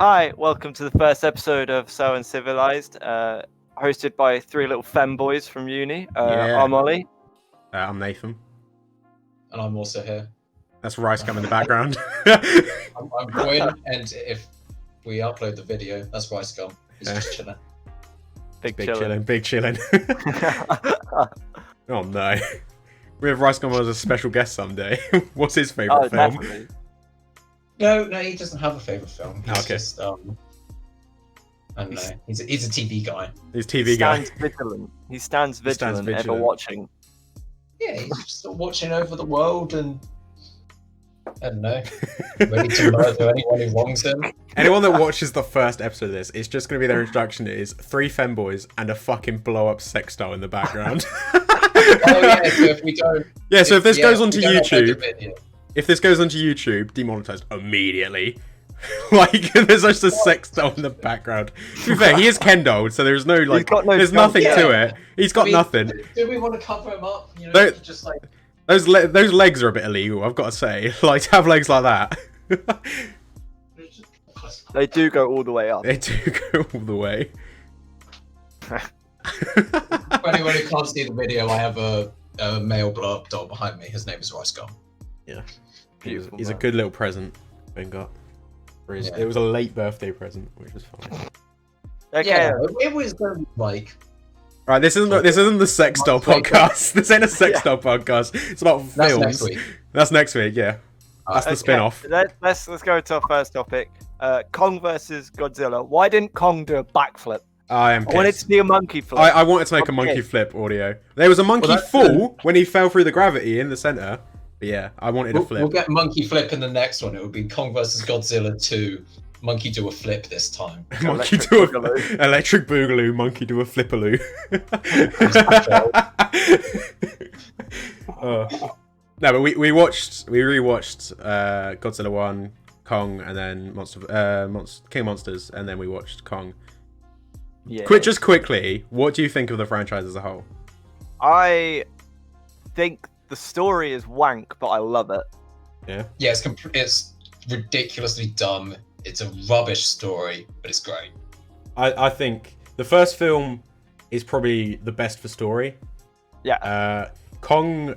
Hi, welcome to the first episode of So Uncivilized, hosted by three little femboys from uni. I'm Ollie. I'm Nathan. And I'm also here. That's Rice Gum in the background. I'm Gwen, and if we upload the video, that's Rice Gum. He's just chilling. Big chillin'. Big chillin'. Oh no. We have Rice Gum as a special guest someday. What's his favourite film? Definitely. No, he doesn't have a favourite film. He's Okay. just, I don't know. He's a TV guy. He's TV guy. He stands vigilant, ever watching. Yeah, he's just watching over the world and, I don't know, ready to murder anyone who wrongs him. Anyone that watches the first episode of this, it's just going to be their introduction is three femboys and a fucking blow-up sex doll in the background. Oh yeah, so if we don't... Yeah, so if this goes onto we don't upload the YouTube... video. If this goes onto YouTube, demonetized immediately. Like, there's just a sex doll in the background. To be fair, he is Ken dolled, so there's no, like, there's nothing to it. He's got nothing. Do we want to cover him up? You know, just like... Those legs are a bit illegal, I've got to say. Like, to have legs like that. They do go all the way up. They do go all the way. For anyone who can't see the video, I have a male blow-up doll behind me. His name is Rice Gum. Yeah. He's a good little present Ben got. It was a late birthday present, which was fine. Okay. Yeah, it was like... Right, this isn't the sex doll podcast. This ain't a sex doll podcast. It's about films. That's next week. That's next week, yeah. That's the spin-off. Let's go to our first topic. Kong versus Godzilla. Why didn't Kong do a backflip? I wanted to be a monkey flip. I wanted to make a monkey flip audio. There was a monkey fall when he fell through the gravity in the center. But yeah, I wanted a flip. We'll get monkey flip in the next one. It would be Kong versus Godzilla 2. Monkey do a flip this time. Monkey do a electric boogaloo. Monkey do a flipaloo. No, but we rewatched Godzilla 1, Kong, and then King of Monsters, and then we watched Kong. Yeah. Just quickly, what do you think of the franchise as a whole? I think the story is wank, but I love it. Yeah. Yeah, it's ridiculously dumb. It's a rubbish story, but it's great. I think the first film is probably the best for story. Yeah. Kong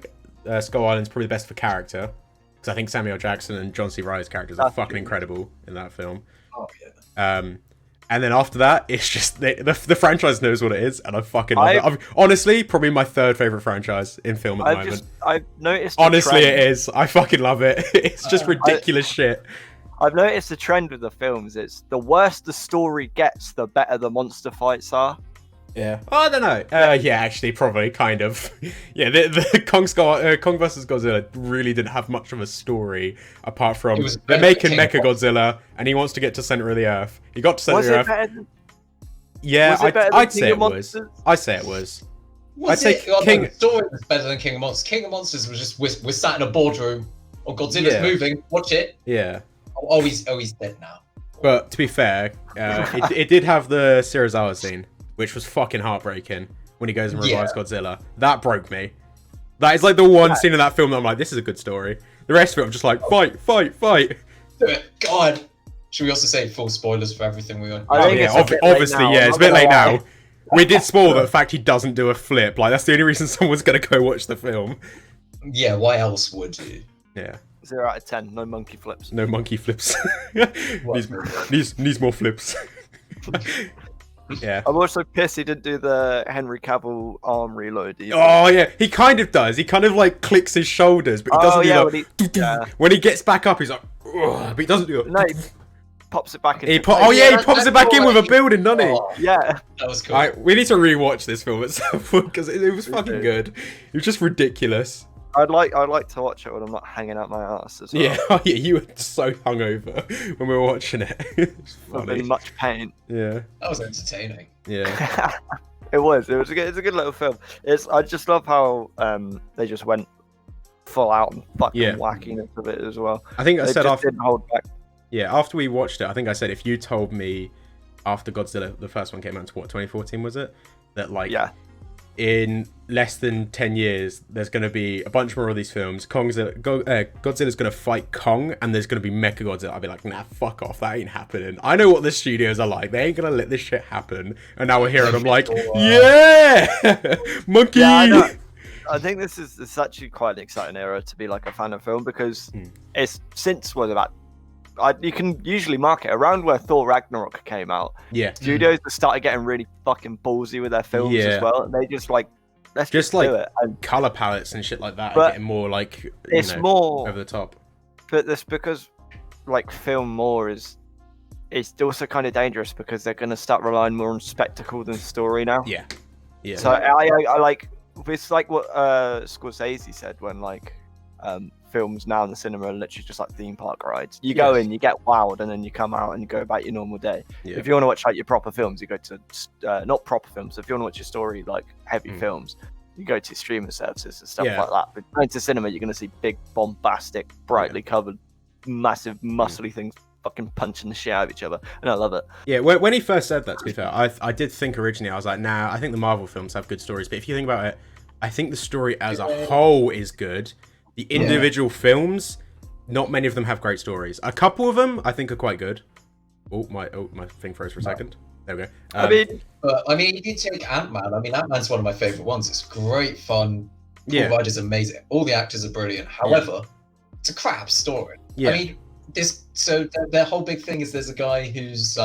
Skull Island's probably the best for character, because I think Samuel Jackson and John C. Reilly's characters are fucking incredible in that film. Oh yeah. And then after that, it's just the franchise knows what it is, and I fucking love it. Honestly, probably my third favorite franchise in film at the moment. I've noticed. Honestly, it is. I fucking love it. It's just ridiculous shit. I've noticed the trend with the films. It's the worse the story gets, the better the monster fights are. Yeah. Oh, I don't know. Yeah, actually, probably, kind of. Yeah, the Kong versus Godzilla really didn't have much of a story, apart from they're making Mecha Godzilla, and he wants to get to center of the Earth. He got to center of the Earth. Yeah, I'd say it was. I'd say it was. The story was better than King of Monsters. King of Monsters was just we're sat in a boardroom, or Godzilla's moving. Watch it. Yeah. Oh, he's dead now. But to be fair, it did have the Serizawa scene, which was fucking heartbreaking when he goes and revives Godzilla. That broke me. That is like the one scene in that film that I'm like, this is a good story. The rest of it, I'm just like, fight. God. Should we also say full spoilers for everything we want? Obviously, it's a bit late now. We did spoil the fact he doesn't do a flip. Like, that's the only reason someone's going to go watch the film. Yeah, why else would you? Yeah. 0 out of 10. No monkey flips. No monkey flips. needs more flips. Yeah. I'm also pissed he didn't do the Henry Cavill arm reload either. Oh yeah, he kind of does. He kind of like clicks his shoulders, but he doesn't do that. When he gets back up, he's like, ugh, but he doesn't do it. No, he pops it back in. He pops it back in with a building, doesn't he? Yeah. That was cool. Alright, we need to rewatch this film at some point because it was fucking good. It was just ridiculous. I'd like to watch it when I'm not hanging out my ass as well. Yeah, you were so hungover when we were watching it. It's funny. I'm in much pain. Yeah. That was entertaining. Yeah. It's a good little film. I just love how they just went full out and fucking wackiness of it as well. I think I said didn't hold back. Yeah, after we watched it, I think I said if you told me after Godzilla the first one came out, what 2014 was it? That like in less than 10 years, there's going to be a bunch more of these films. Godzilla's going to fight Kong, and there's going to be Mechagodzilla. I'll be like, nah, fuck off. That ain't happening. I know what the studios are like. They ain't going to let this shit happen. And now we're here, and I'm like, yeah! Monkey! Yeah, I think this is actually quite an exciting era to be like a fan of film, because it's since you can usually mark it around where Thor Ragnarok came out. Yeah. Studios started getting really fucking ballsy with their films as well. And they just like, let's just like do it. And color palettes and shit like that are getting more like more over the top. But that's because like film more is also kind of dangerous, because they're going to start relying more on spectacle than story now. Yeah. So I like, it's like what Scorsese said when like films now in the cinema are literally just like theme park rides. You go in, you get wowed, and then you come out and you go about your normal day. If you want to watch like your proper films, you go to not proper films. If you want to watch your story like heavy films, you go to streaming services and stuff like that. But going to cinema, you're going to see big, bombastic, brightly covered, massive, muscly things fucking punching the shit out of each other, and I love it. Yeah, when he first said that, to be fair, I did think originally, I was like, nah, I think the Marvel films have good stories, but if you think about it, I think the story as a whole is good. The individual films, not many of them have great stories. A couple of them, I think, are quite good. My thing froze for a second. There we go. I mean, if you take Ant-Man, Ant-Man's one of my favorite ones. It's great fun. Paul Rudd is amazing. All the actors are brilliant. However, it's a crap story. Yeah. I mean, their whole big thing is there's a guy who's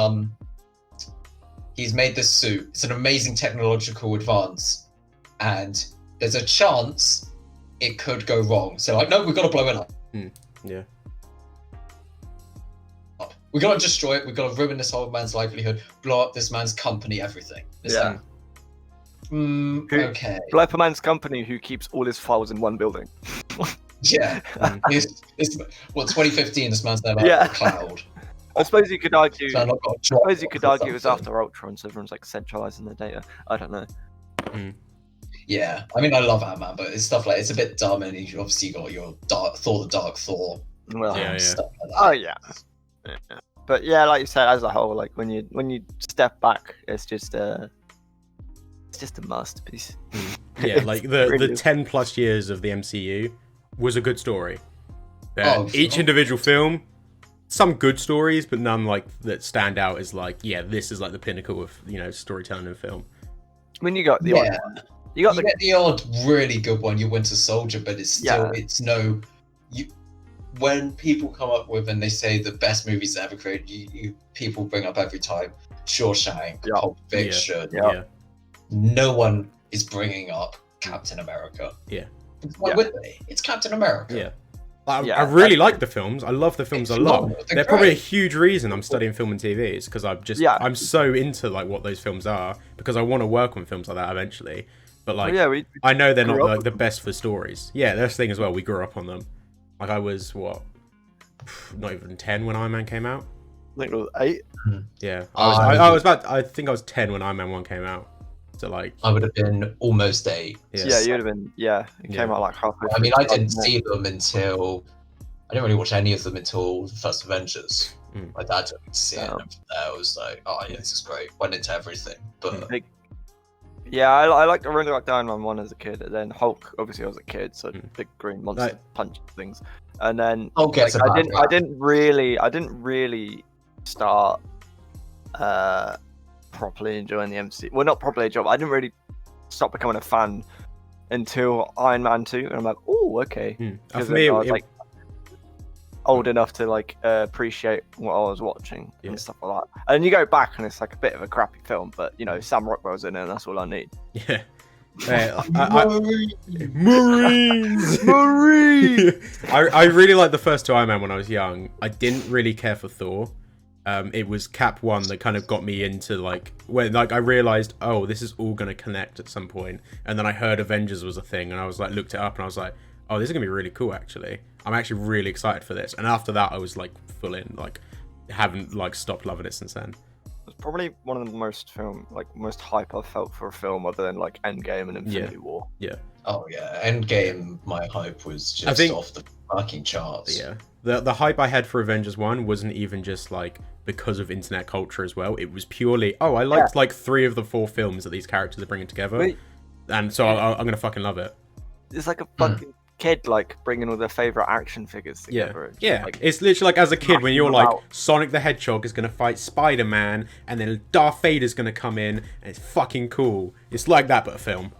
he's made this suit. It's an amazing technological advance, and there's a chance it could go wrong. So like, no, we've got to blow it up. Yeah. We've got to destroy it. We've got to ruin this whole man's livelihood, blow up this man's company, everything. It's like, okay. Blow up a man's company who keeps all his files in one building. Yeah. It's 2015, this man's never had a cloud. I suppose you could argue it was after Ultron, so everyone's like centralizing their data. I don't know. Yeah, I mean, I love Ant-Man, but it's stuff like, it's a bit dumb, and you obviously got your Dark Thor. Well, stuff like that. Oh yeah. But yeah, like you said, as a whole, like when you step back, it's just a masterpiece. Yeah, like the 10 plus years of the MCU was a good story. Each individual film, some good stories, but none like that stand out as like, this is like the pinnacle of storytelling in film. I mean, you got the odd. You get the odd really good one, your Winter Soldier, but it's still when people come up with and they say the best movies ever created, people bring up every time Shawshank, Pulp Fiction. No one is bringing up Captain America. Why would they? It's Captain America. I really like the films. I love the films a lot. They're probably a huge reason I'm studying film and TV, is because I'm so into like what those films are, because I want to work on films like that eventually. But like, I know they're not like the best for stories. Yeah, that's the thing as well. We grew up on them. Like I was not even 10 when Iron Man came out. I think it was 8. Yeah, I think I was 10 when Iron Man 1 came out. So like, I would have been almost 8. Yeah, you would have been. Yeah, it came out like halfway. I mean, I didn't see them until I didn't really watch any of them until the first Avengers. My dad took me to see it, and I was like, oh yeah, this is great. Went into everything, but. Yeah, I really liked Iron Man 1 as a kid, and then Hulk, obviously I was a kid, so big green monster punch things. And then I didn't really start properly enjoying the MCU. Well, not properly enjoying, but I didn't really start becoming a fan until Iron Man 2, and I'm like, oh, okay. For me, I was like old enough to like appreciate what I was watching and stuff like that. And you go back and it's like a bit of a crappy film, but Sam Rockwell's in it, and that's all I need. Yeah. Marines. I really liked the first two Iron Man when I was young. I didn't really care for Thor. It was Cap 1 that kind of got me into like when like I realized, oh, this is all gonna connect at some point. And then I heard Avengers was a thing, and I was like looked it up, and I was like, oh, this is gonna be really cool. Actually, I'm actually really excited for this. And after that, I was like full in, like haven't like stopped loving it since then. It's probably one of the most hype I've felt for a film, other than like Endgame and Infinity War. Yeah. Oh yeah, Endgame. My hype was just off the fucking charts. Yeah. The hype I had for Avengers 1 wasn't even just like because of internet culture as well. It was purely, I liked like 3 of the 4 films that these characters are bringing together. and so I'm gonna fucking love it. It's like a fucking kid like bringing all their favorite action figures together. Yeah. Like, it's literally like as a kid when you're like Sonic the Hedgehog is gonna fight Spider-Man, and then Darth Vader's gonna come in, and it's fucking cool. It's like that, but a film.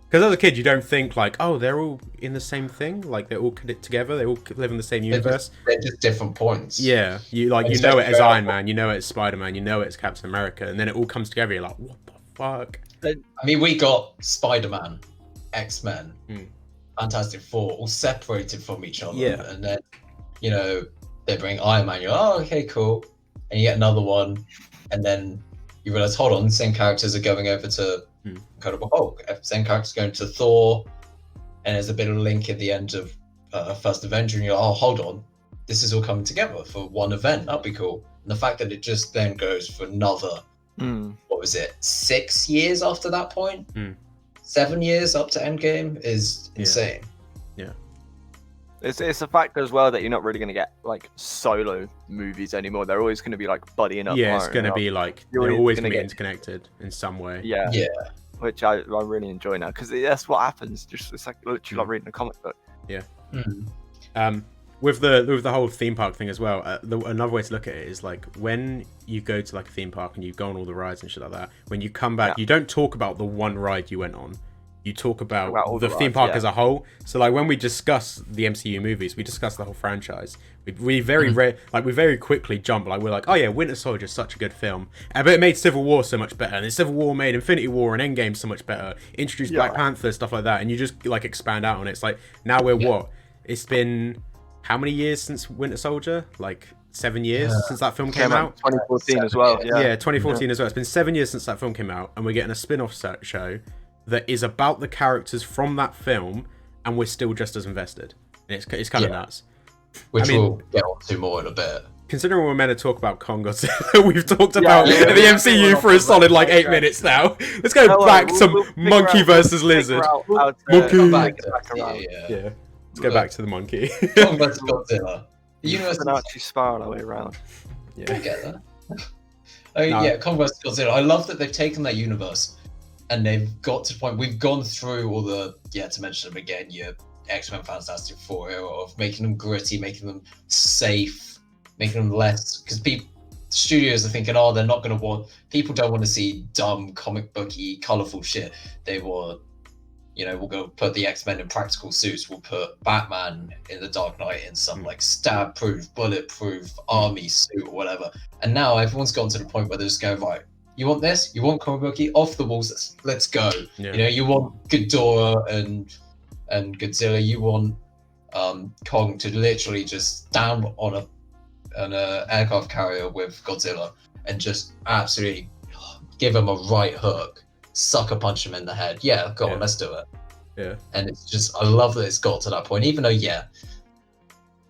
Because as a kid, you don't think like, oh, they're all in the same thing, like they're all connected together, they all live in the same universe. They're just different points. Yeah, you know it as Iron Man, you know it as Spider-Man, you know it as Captain America, and then it all comes together. You're like, what the fuck? I mean, we got Spider-Man, X-Men, Fantastic Four, all separated from each other. Yeah. And then, they bring Iron Man. You're like, oh, okay, cool. And you get another one, and then you realize, hold on, the same characters are going over to Incredible Hulk. Same characters going to Thor, and there's a bit of a link at the end of First Avenger, and you're like, oh, hold on, this is all coming together for one event. That'd be cool. And the fact that it just then goes for another, what was it, 6 years after that point? 7 years up to Endgame is insane. Yeah. It's a factor as well that you're not really going to get like solo movies anymore. They're always going to be like buddying up. Yeah, it's going to be like they're always going to be interconnected in some way. Yeah. Which I really enjoy now because that's what happens. Just it's like literally like reading a comic book. Yeah. With the whole theme park thing as well. Another way to look at it is like when you go to like a theme park and you go on all the rides and shit like that. When you come back, you don't talk about the one ride you went on. You talk about the theme park as a whole. So like when we discuss the MCU movies, we discuss the whole franchise. We very quickly jump. Like we're like, oh yeah, Winter Soldier is such a good film, but it made Civil War so much better, and then Civil War made Infinity War and Endgame so much better. Introduced Black Panther, stuff like that, and you just like expand out on it. It's like now we're what? It's been how many years since Winter Soldier? Like 7 years since that film came out. 2014 as well. Yeah, 2014 as well. It's been 7 years since that film came out, and we're getting a spin-off show that is about the characters from that film, and we're still just as invested. And it's kind of nuts. Which we'll get on to more in a bit. Considering we're meant to talk about Kong Godzilla, we've talked about the MCU for a solid like 8 minutes now. Let's go back to Monkey versus Lizard. Monkey. Let's go back to the monkey. Kong versus Godzilla. The universe can actually spiral our way around. Yeah, I get that. Kong versus Godzilla. I love that they've taken that universe and they've got to the point. We've gone through all the, to mention them again, your X-Men Fantastic Four of making them gritty, making them safe, making them less, because studios are thinking, they're not going to people don't want to see dumb comic booky colorful shit. They want, we'll go put the X-Men in practical suits, we'll put Batman in the Dark Knight in some like stab proof, bulletproof army suit or whatever. And now everyone's gotten to the point where they're just going, right, you want this? You want comic booky? Off the walls, let's go. You want Ghidorah and Godzilla, you want Kong to literally just stand on an aircraft carrier with Godzilla and just absolutely give him a right hook, sucker punch him in the head. Yeah, go on, let's do it. Yeah. And it's just, I love that it's got to that point, even though,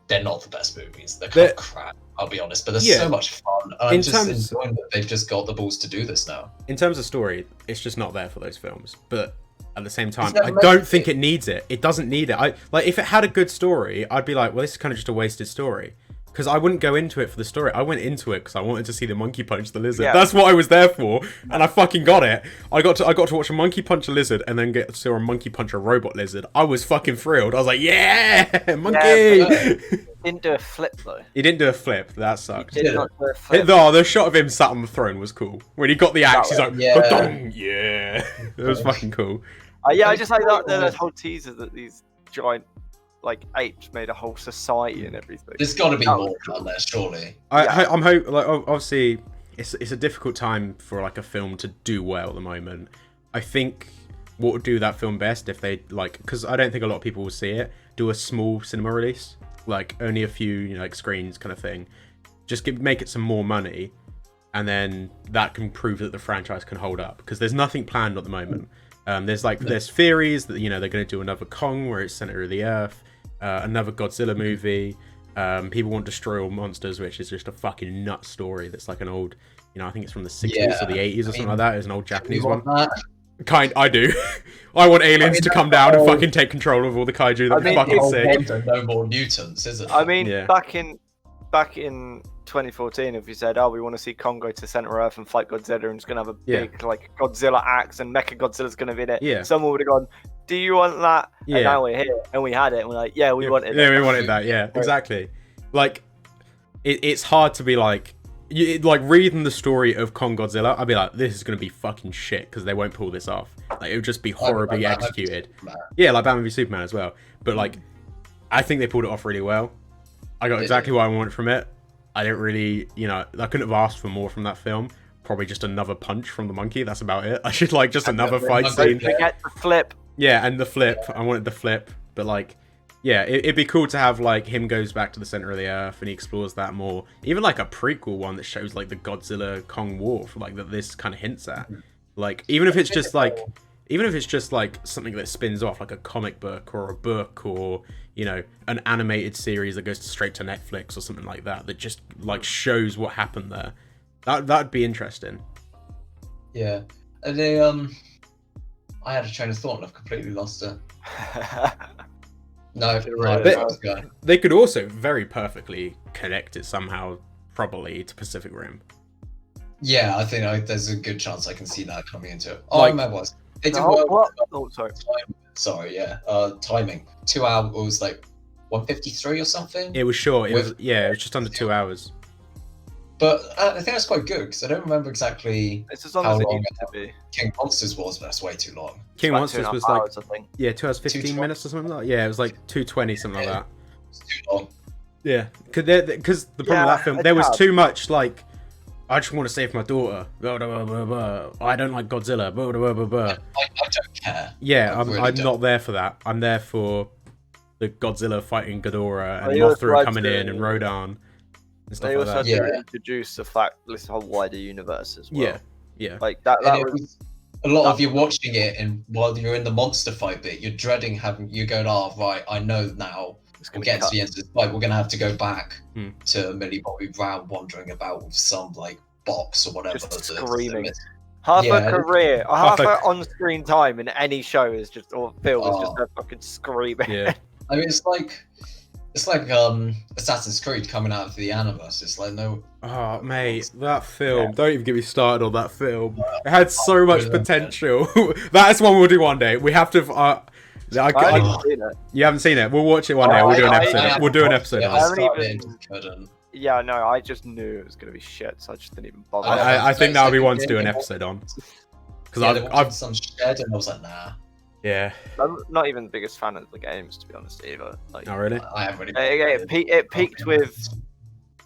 they're not the best movies. They're kind of crap, I'll be honest, but they're so much fun. And I'm just enjoying that they've just got the balls to do this now. In terms of story, it's just not there for those films. But at the same time, I don't think it needs it. It doesn't need it. If it had a good story, I'd be like, well, this is kind of just a wasted story. Because I wouldn't go into it for the story. I went into it because I wanted to see the monkey punch the lizard. Yeah. That's what I was there for, and I fucking got it. I got to watch a monkey punch a lizard and then get to see a monkey punch a robot lizard. I was fucking thrilled. I was like, yeah, monkey! He didn't do a flip, though. He didn't do a flip. That sucked. He did not do a flip. The shot of him sat on the throne was cool. When he got the axe, he's like, yeah. It was fucking cool. I just like that whole teaser that these giant apes made a whole society and everything. There's got to be more on there, surely. I'm hoping. Obviously, it's a difficult time for a film to do well at the moment. I think what would do that film best if they because I don't think a lot of people will see it. Do a small cinema release, only a few screens kind of thing. Just make it some more money, and then that can prove that the franchise can hold up. Because there's nothing planned at the moment. There's theories that they're going to do another Kong where it's center of the earth. Another Godzilla movie. People want to destroy all monsters, which is just a fucking nut story. That's like an old, I think it's from the 60s or the 80s or something like that. It's an old Japanese one. I do. I want aliens to come down and fucking take control of all the kaiju that fucking sick. No more mutants, is it? I mean, back in 2014, if you said, "Oh, we want to see Kong go to Center Earth and fight Godzilla, and it's gonna have a big like Godzilla axe, and Mecha Godzilla's gonna be in it," someone would have gone, "Do you want that?" And now we're here, and we had it, and we're like, "Yeah, we wanted it." Yeah, we wanted that. Yeah, exactly. Like, it's hard to be like, reading the story of Kong Godzilla, I'd be like, this is gonna be fucking shit because they won't pull this off. Like, it would just be horribly executed. Yeah, like Batman v Superman as well. But like, I think they pulled it off really well. I got exactly what I wanted from it. I didn't really, I couldn't have asked for more from that film. Probably just another punch from the monkey. That's about it. I should like just another fight scene. Don't forget the flip. Yeah, and the flip. I wanted the flip, but like, yeah, it'd be cool to have like him goes back to the center of the earth and he explores that more. Even like a prequel one that shows like the Godzilla Kong War, like that this kind of hints at. Like even if it's just like something that spins off like a comic book or a book or an animated series that goes straight to Netflix or something like that just like shows what happened there. That'd be interesting. Yeah, and they I had a train of thought and I've completely lost it. No, they could also very perfectly connect it somehow, probably to Pacific Rim. Yeah, I think there's a good chance I can see that coming into it. Like, I remember what they did timing. 2 hours, like 1:53 or something. It was short. It was just under 2 hours. But I think that's quite good because I don't remember exactly how long King Monsters was, but that's way too long. King Monsters was like 2 hours 15 minutes or something like that. Yeah, it was like 2:20, something like that. It's too long. Yeah, because the problem with that film, there was too much like, I just want to save my daughter. Blah, blah, blah, blah. I don't like Godzilla. Blah, blah, blah, blah. I don't care. Yeah, I'm not there for that. I'm there for the Godzilla fighting Ghidorah and Mothra coming in and Rodan. They also had to introduce the fact this whole wider universe as well. Yeah. Like that was a lot of you watching it, and while you're in the monster fight bit, you're dreading you going, "Oh, right, I know now. We'll get to the end of this fight. We're gonna have to go back to Millie Bobby Brown wandering about with some like box or whatever." Just screaming. Half her career, half her on-screen time in any show is just or film is just her fucking screaming. Yeah. I mean, it's like Assassin's Creed coming out of the Animus. It's like no. Oh mate, that film! Don't even get me started on that film. It had so much potential. That's one we'll do one day. We have to. I haven't seen it. You haven't seen it? We'll watch it one day. We'll do an episode. We'll do an episode. Yeah, no, I just knew it was gonna be shit, so I just didn't even bother. I think that would be one to do an episode on. Because I've some shed and I was like, nah. Yeah. I'm not even the biggest fan of the games, to be honest, either. Like, oh, really? I haven't really. It peaked with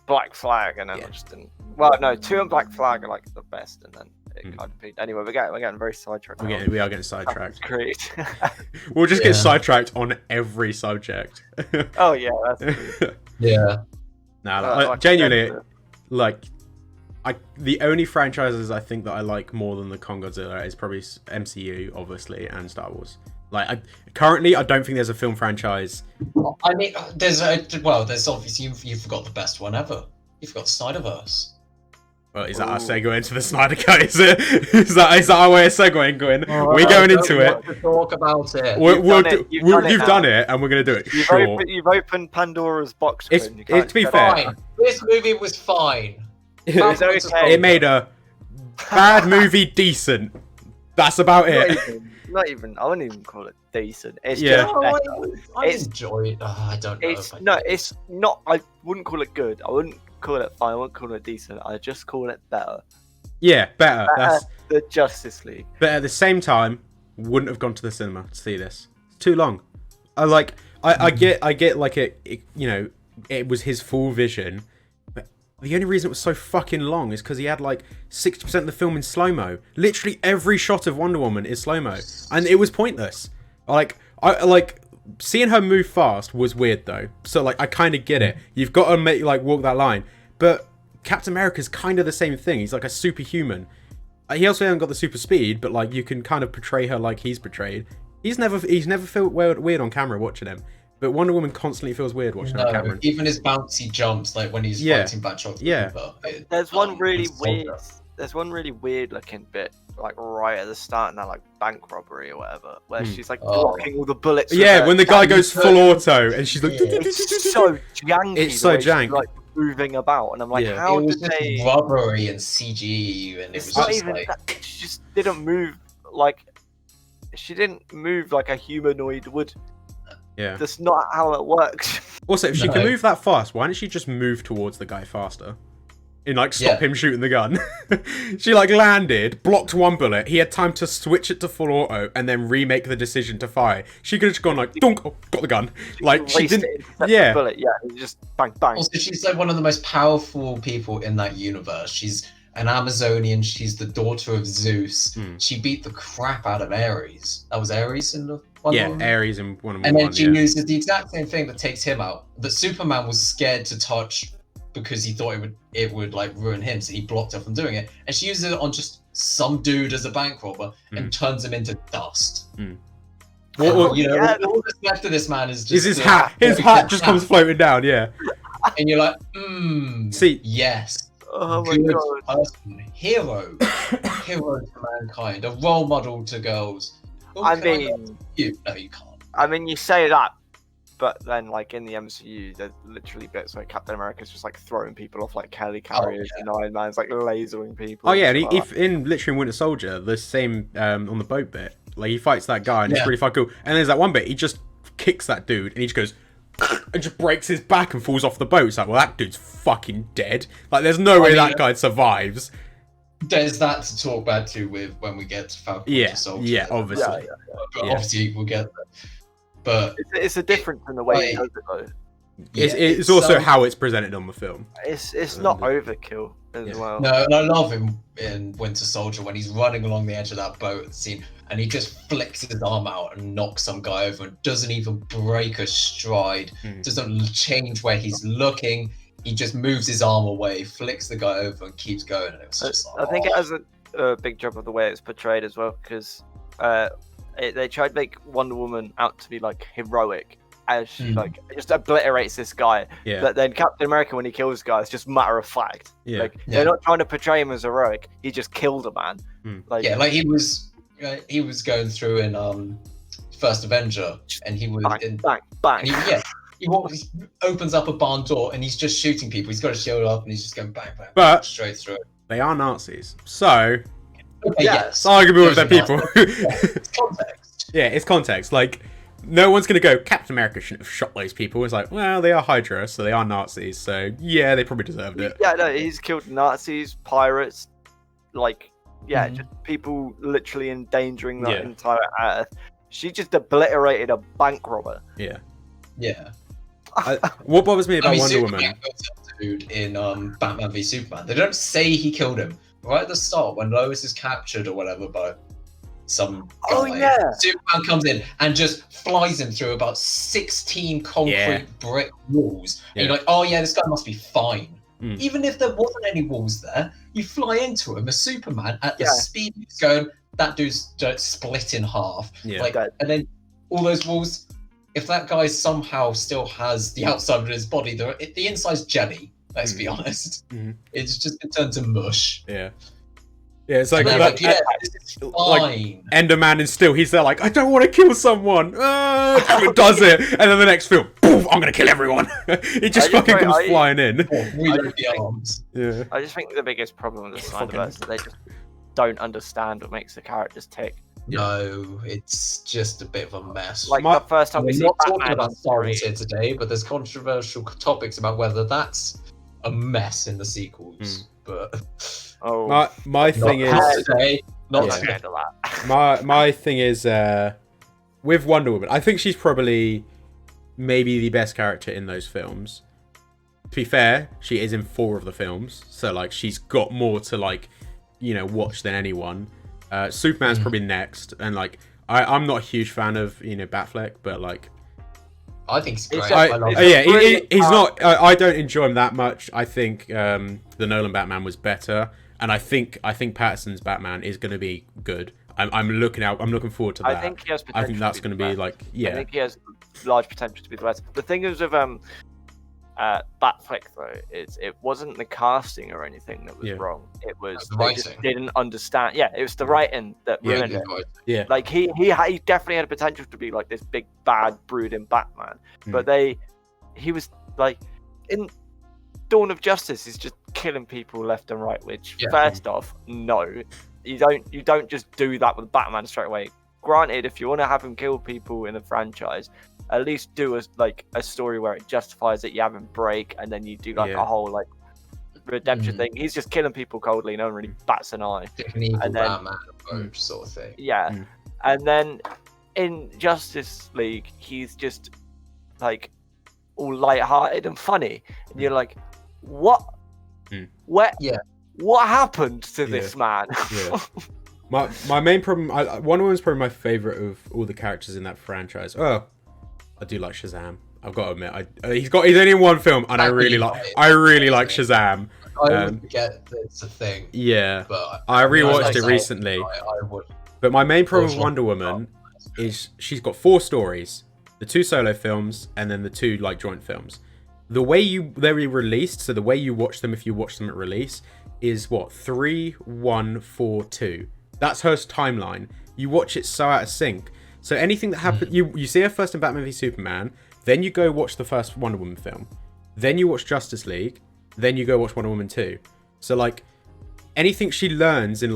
Black Flag, and then I just didn't. Well, no, 2 and Black Flag are like the best, and then it kind of peaked. Anyway, we're getting very sidetracked. We are getting sidetracked. Great. We'll just get sidetracked on every subject. Oh yeah, that's true. Yeah. Nah, genuinely, like. The only franchises I think that I like more than the Kong Godzilla is probably MCU, obviously, and Star Wars. Like, currently, I don't think there's a film franchise. I mean, there's obviously you forgot the best one ever. You forgot Snyderverse. Well, is that our segue into the Snyder Cut? Is that our way of segueing? We're going into it. To talk about it. You've done it, and we're going to do it. You've opened Pandora's box. To be fair, this movie was fine. It made a bad movie decent. That's about it. Not even. I wouldn't even call it decent. It's I enjoy it. I don't know. It's not. I wouldn't call it good. I wouldn't call it fine. I wouldn't call it decent. I just call it better. Yeah, better. That's the Justice League. But at the same time, wouldn't have gone to the cinema to see this. It's too long. I get like it was his full vision. The only reason it was so fucking long is because he had like 60% of the film in slow-mo. Literally every shot of Wonder Woman is slow-mo. And it was pointless. I seeing her move fast was weird though. So I kind of get it. You've got to walk that line. But Captain America's kind of the same thing. He's like a superhuman. He also hasn't got the super speed, but you can kind of portray her like he's portrayed. He's never felt weird on camera watching him. But Wonder Woman constantly feels weird watching on camera. Even his bouncy jumps, like when he's fighting Batshot. Yeah. There's one really weird. There's one really weird looking bit, right at the start in that bank robbery or whatever, where she's blocking all the bullets. Yeah, when the guy goes full auto and she's like, it's so janky. It's so janky. moving about, and I'm like, Yeah. how it was did just they? rubbery and CG, and it was It's not just even like that. She just didn't move like. She didn't move like a humanoid would. Yeah. That's not how it works. Also, if she can No. move that fast, why don't she just move towards the guy faster? And like stop him shooting the gun. She like landed, blocked one bullet. He had time to switch it to full auto and then remake the decision to fire. She could have just gone like, dunk, oh, got the gun. Like she Raced it, didn't. intercepted Yeah. the bullet, yeah, and just bang bang. Also, she's like one of the most powerful people in that universe. She's an Amazonian. She's the daughter of Zeus. She beat the crap out of Ares. That was Ares in the Wonder Woman? Ares in Wonder Woman. And then she uses the exact same thing that takes him out. That Superman was scared to touch because he thought it would like ruin him, so he blocked her from doing it. And she uses it on just some dude as a bank robber and turns him into dust. What, You know, all that's left of this man is just his hat. His hat just comes floating down. Yeah. and you're like, See, yes. Oh my Good god. person, hero to mankind, a role model to girls. Oh, I can mean, love you? No, you can't. I mean, you say that, but then like in the MCU, there's literally bits where Captain America's just like throwing people off like helicarriers and Iron Man's like lasering people. oh yeah, and and if in literally in Winter Soldier, the same on the boat bit, like he fights that guy and it's really fucking cool. And there's that one bit he just kicks that dude and he just goes and just breaks his back and falls off the boat. It's like, well, that dude's fucking dead. Like, there's no way that guy survives. There's that to talk about too with when we get to Falcon. Yeah, Soldier. yeah, obviously. But obviously we'll get there. But it's a difference in the way he does it though. It's also how it's presented on the film. It's not overkill as well. No, and I love him in Winter Soldier when he's running along the edge of that boat scene and he just flicks his arm out and knocks some guy over and doesn't even break a stride, doesn't change where he's looking. He just moves his arm away, flicks the guy over and keeps going. And it was just I think it has a big job of the way it's portrayed as well, because they tried to make Wonder Woman out to be like heroic, as she like just obliterates this guy. Yeah. But then Captain America, when he kills guys, just matter of fact. Yeah. Like they're not trying to portray him as heroic. He just killed a man. Like he was going through in First Avenger, and he was bang, bang, bang. He opens up a barn door and he's just shooting people. He's got a shield up and he's just going bang, bang, But straight through it. They are Nazis, so Okay, yes. it's arguable with their people. It's context. Yeah, it's context. Like, no one's gonna go, Captain America shouldn't have shot those people. It's like, well, they are Hydra, so they are Nazis, so yeah, they probably deserved it. Yeah, no, he's killed Nazis, pirates, like just people literally endangering the entire Earth. She just obliterated a bank robber. Yeah. Yeah. What bothers me about Wonder Superman Woman? kills that dude in Batman v Superman. They don't say he killed him. Right at the start, when Lois is captured or whatever by some guy, Superman comes in and just flies him through about 16 concrete brick walls. And you're like, oh yeah, this guy must be fine. Even if there wasn't any walls there, you fly into him as Superman at the speed he's going, that dude's just split in half. Yeah. Like, and then all those walls, if that guy somehow still has the outside of his body, the inside's jelly. Let's be honest. It's just been turned to mush. Yeah. Yeah, it's like, this is fine. like Enderman is still, he's there like, I don't want to kill someone. Does it. And then the next film, boom, I'm going to kill everyone. He just fucking comes flying in. Yeah. I just think the biggest problem with the Snyderverse is that they just don't understand what makes the characters tick. No, it's just a bit of a mess. Like the first time we see not talking Batman about Star Wars here today, but there's controversial topics about whether that's a mess in the sequels. But my thing is my thing is with Wonder Woman, I think she's probably maybe the best character in those films. To be fair, she is in 4 of the films, so like she's got more to like, watch than anyone. Superman's probably next, and like I'm not a huge fan of Batfleck, but like I think he's great. He's not. I don't enjoy him that much. I think the Nolan Batman was better, and I think Pattinson's Batman is going to be good. I'm looking forward to that. I think he has potential. I think that's going to be like I think he has large potential to be the best. The thing is with Batfleck though, it wasn't the casting or anything that was wrong. It was the they writing. just didn't understand. Yeah, it was the writing that ruined it. Yeah, like he definitely had a potential to be like this big bad brooding Batman, but he was like in Dawn of Justice is just killing people left and right. Which first off, no, you don't just do that with Batman straight away. Granted, if you want to have him kill people in the franchise, at least do a story where it justifies it. You have him break, and then you do a whole redemption thing. He's just killing people coldly. No one really bats an eye. An evil Batman approach sort of thing. Yeah, and then in Justice League, he's just all light-hearted and funny, and you're like, what? Where? Yeah. What happened to this man? Yeah. My main problem, Wonder Woman's probably my favorite of all the characters in that franchise. Oh, I do like Shazam. I've got to admit, he's only in one film, and I really like Shazam. I would get that it's a thing. Yeah, but I rewatched it recently. But my main problem with Wonder Woman is she's got 4 stories: the 2 solo films, and then the 2 joint films. The way they're released, so the way you watch them if you watch them at release, is 3, 1, 4, 2. That's her timeline. You watch it so out of sync. So anything that happens, you see her first in Batman v Superman, then you go watch the first Wonder Woman film, then you watch Justice League, then you go watch Wonder Woman 2. So anything she learns in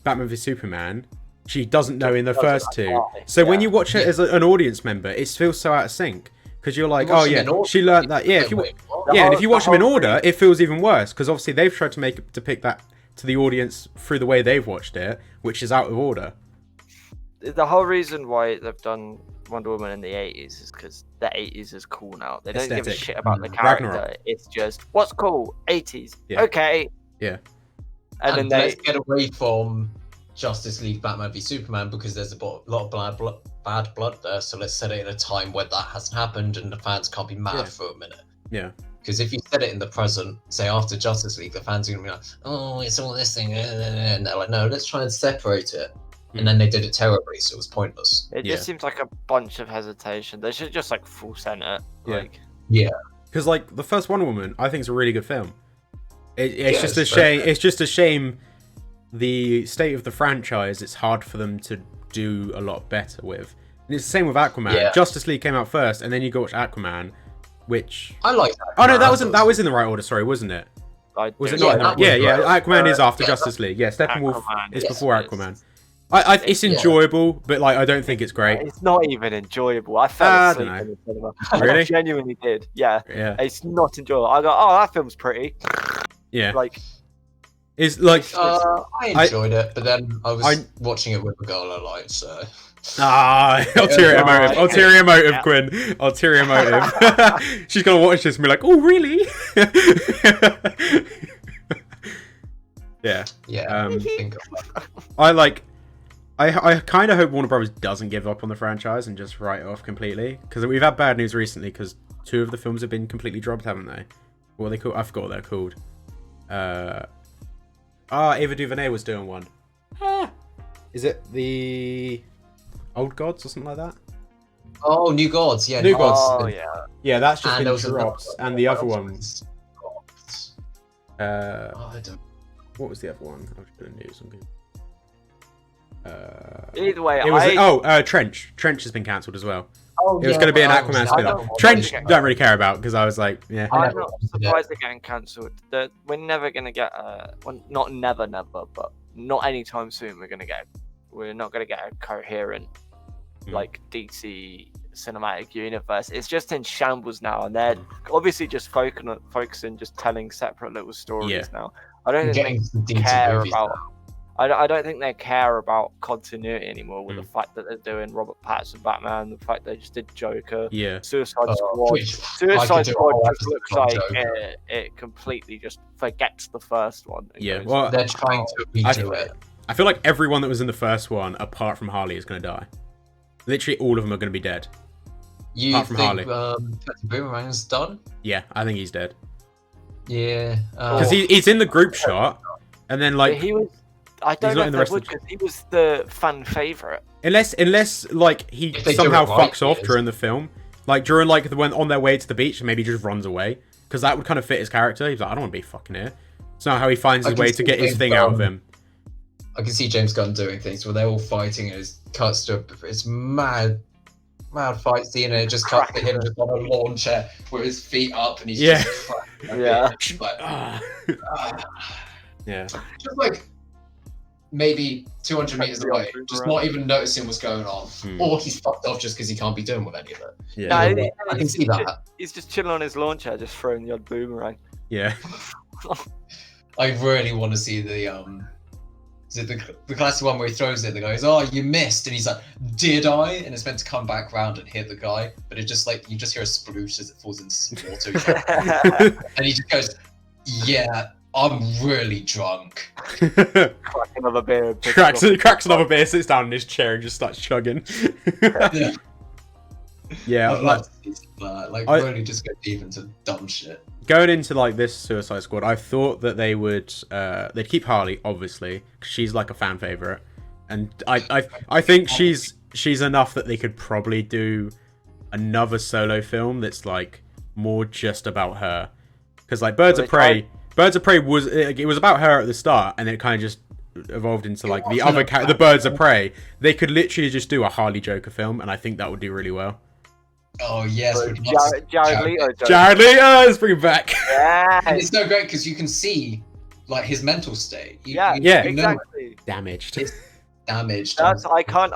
Batman v Superman, she doesn't know in the first 2. So when you watch it as an audience member, it feels so out of sync. Because you're like, oh yeah, she learned that. Yeah, and if you watch them in order, it feels even worse. Because obviously they've tried to depict that to the audience through the way they've watched it, which is out of order. The whole reason why they've done Wonder Woman in the 80s is because the 80s is cool now. They don't give a shit about the character. Ragnarok. It's just, what's cool? 80s. Yeah. Okay. Yeah. And then let's get away from Justice League Batman v Superman because there's a lot of bad blood there. So let's set it in a time where that hasn't happened and the fans can't be mad for a minute. Yeah. Because if you set it in the present, say after Justice League, the fans are going to be like, oh, it's all this thing. And they're like, no, let's try and separate it. And then they did it terribly, so it was pointless. It just seems like a bunch of hesitation. They should just full center. Yeah. Because the first Wonder Woman, I think is a really good film. It's just a shame. It's just a shame. The state of the franchise, it's hard for them to do a lot better with. And it's the same with Aquaman. Yeah. Justice League came out first, and then you go watch Aquaman, which I like. Oh no, that was in the right order. Sorry, wasn't it? Was it not? Yeah. Aquaman is after Justice League. Yeah, Steppenwolf is before Aquaman. It's enjoyable, but I don't think it's great. It's not even enjoyable. I fell asleep in the cinema. Really? I genuinely did. Yeah. It's not enjoyable. I go, oh, that film's pretty. Yeah. It's I enjoyed it, but then I was watching it with a girl I liked, so. Ulterior motive, Quinn. Ulterior motive. She's gonna watch this and be like, "Oh, really?" Yeah. I kind of hope Warner Brothers doesn't give up on the franchise and just write it off completely, because we've had bad news recently because 2 of the films have been completely dropped, haven't they? What are they called? I forgot what they're called. Ava DuVernay was doing one. Is it the Old Gods or something like that? Oh, New Gods, yeah. New Gods. Oh, yeah. Yeah, that's just been dropped. And the other one. What was the other one? I was going to do something. Either way, it was Trench. Trench has been cancelled as well. It was going to be an Aquaman spin-off. Trench, don't really care about because I was like, yeah. I'm not surprised they're getting cancelled. We're never going to get not never, but not anytime soon. We're not going to get a coherent DC cinematic universe. It's just in shambles now, and they're obviously just focusing, just telling separate little stories now. I don't think they care about. I don't think they care about continuity anymore with the fact that they're doing Robert Pattinson Batman, the fact they just did Joker, Suicide Squad. Suicide Squad just looks like it completely just forgets the first one. Well, they're trying to redo it. I feel like everyone that was in the first one, apart from Harley, is going to die. Literally all of them are going to be dead. You think Boomerang's done? Yeah, I think he's dead. Yeah. Because he's in the group shot, and then he was. I don't know if they would, because he was the fan favorite. Unless he somehow fucks off during the film, during when on their way to the beach, and maybe just runs away, because that would kind of fit his character. He's like, I don't want to be fucking here. It's not how he finds his way to get his thing out of him. I can see James Gunn doing things where they're all fighting and it cuts to it's mad mad fight scene, and it just cuts to him just on a lawn chair with his feet up, and he's just just like maybe 200 meters away, just not even noticing what's going on, or he's fucked off just because he can't be doing with any of it. Yeah, I can see that. He's just chilling on his lawn chair, just throwing the odd boomerang. Yeah. I really want to see the is it the classic one where he throws it, the guy goes, "Oh, you missed," and he's like, "Did I?" And it's meant to come back round and hit the guy, but it just like you just hear a sploosh as it falls into some water, and he just goes, "Yeah, I'm really drunk." Crack another beer. Cracks another beer, sits down in his chair, and just starts chugging. Yeah, really just go deep into dumb shit. Going into like this Suicide Squad, I thought that they would they'd keep Harley, obviously, because she's like a fan favorite, and I think she's enough that they could probably do another solo film that's like more just about her, because like Birds of Prey was it was about her at the start, and then it kind of just evolved into like the Birds of Prey. They could literally just do a Harley Joker film, and I think that would do really well. Oh yes, Jared Leto. Jared Leto, let's bring him back. Yeah, and it's so great because you can see like his mental state. You exactly. Damaged. It's damaged. That's I can't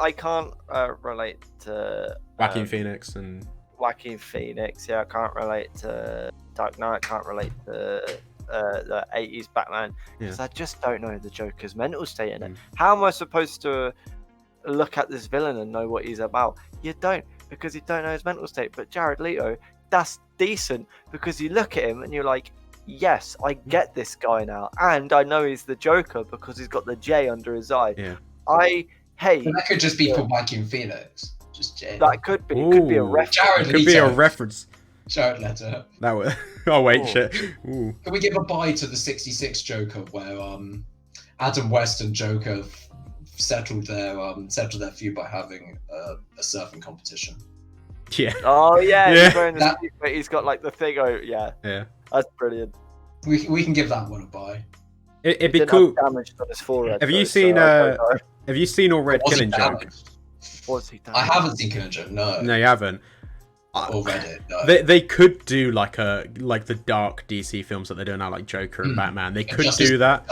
relate to Joaquin Phoenix and Joaquin Phoenix. Yeah, I can't relate to Dark Knight. I can't relate to the 80s Batman because I just don't know the Joker's mental state in it. How am I supposed to look at this villain and know what he's about? You don't, because you don't know his mental state. But Jared Leto, that's decent because you look at him and you're like, yes, I get this guy now, and I know he's the Joker because he's got the J under his eye. Yeah. That could just be for Joaquin Phoenix. Just J. That could be. It could be a reference. Jared Leto. Could be a reference. Jared Leto. That would. Oh wait, shit. Ooh. Can we give a bye to the '66 Joker, where Adam West and Joker settled their feud by having a surfing competition? Yeah. Oh yeah. Yeah. He's wearing the suit, but he's got like the thing. Oh yeah. Yeah. That's brilliant. We can give that one a bye. It'd be cool. Damage on his forehead. Have you seen Have you seen All Red Killing Joke? Was he damaged? I haven't seen Killing Joke. No. No, you haven't. Or read it. No. They could do like the dark DC films that they're doing now, like Joker and Batman. They could do that.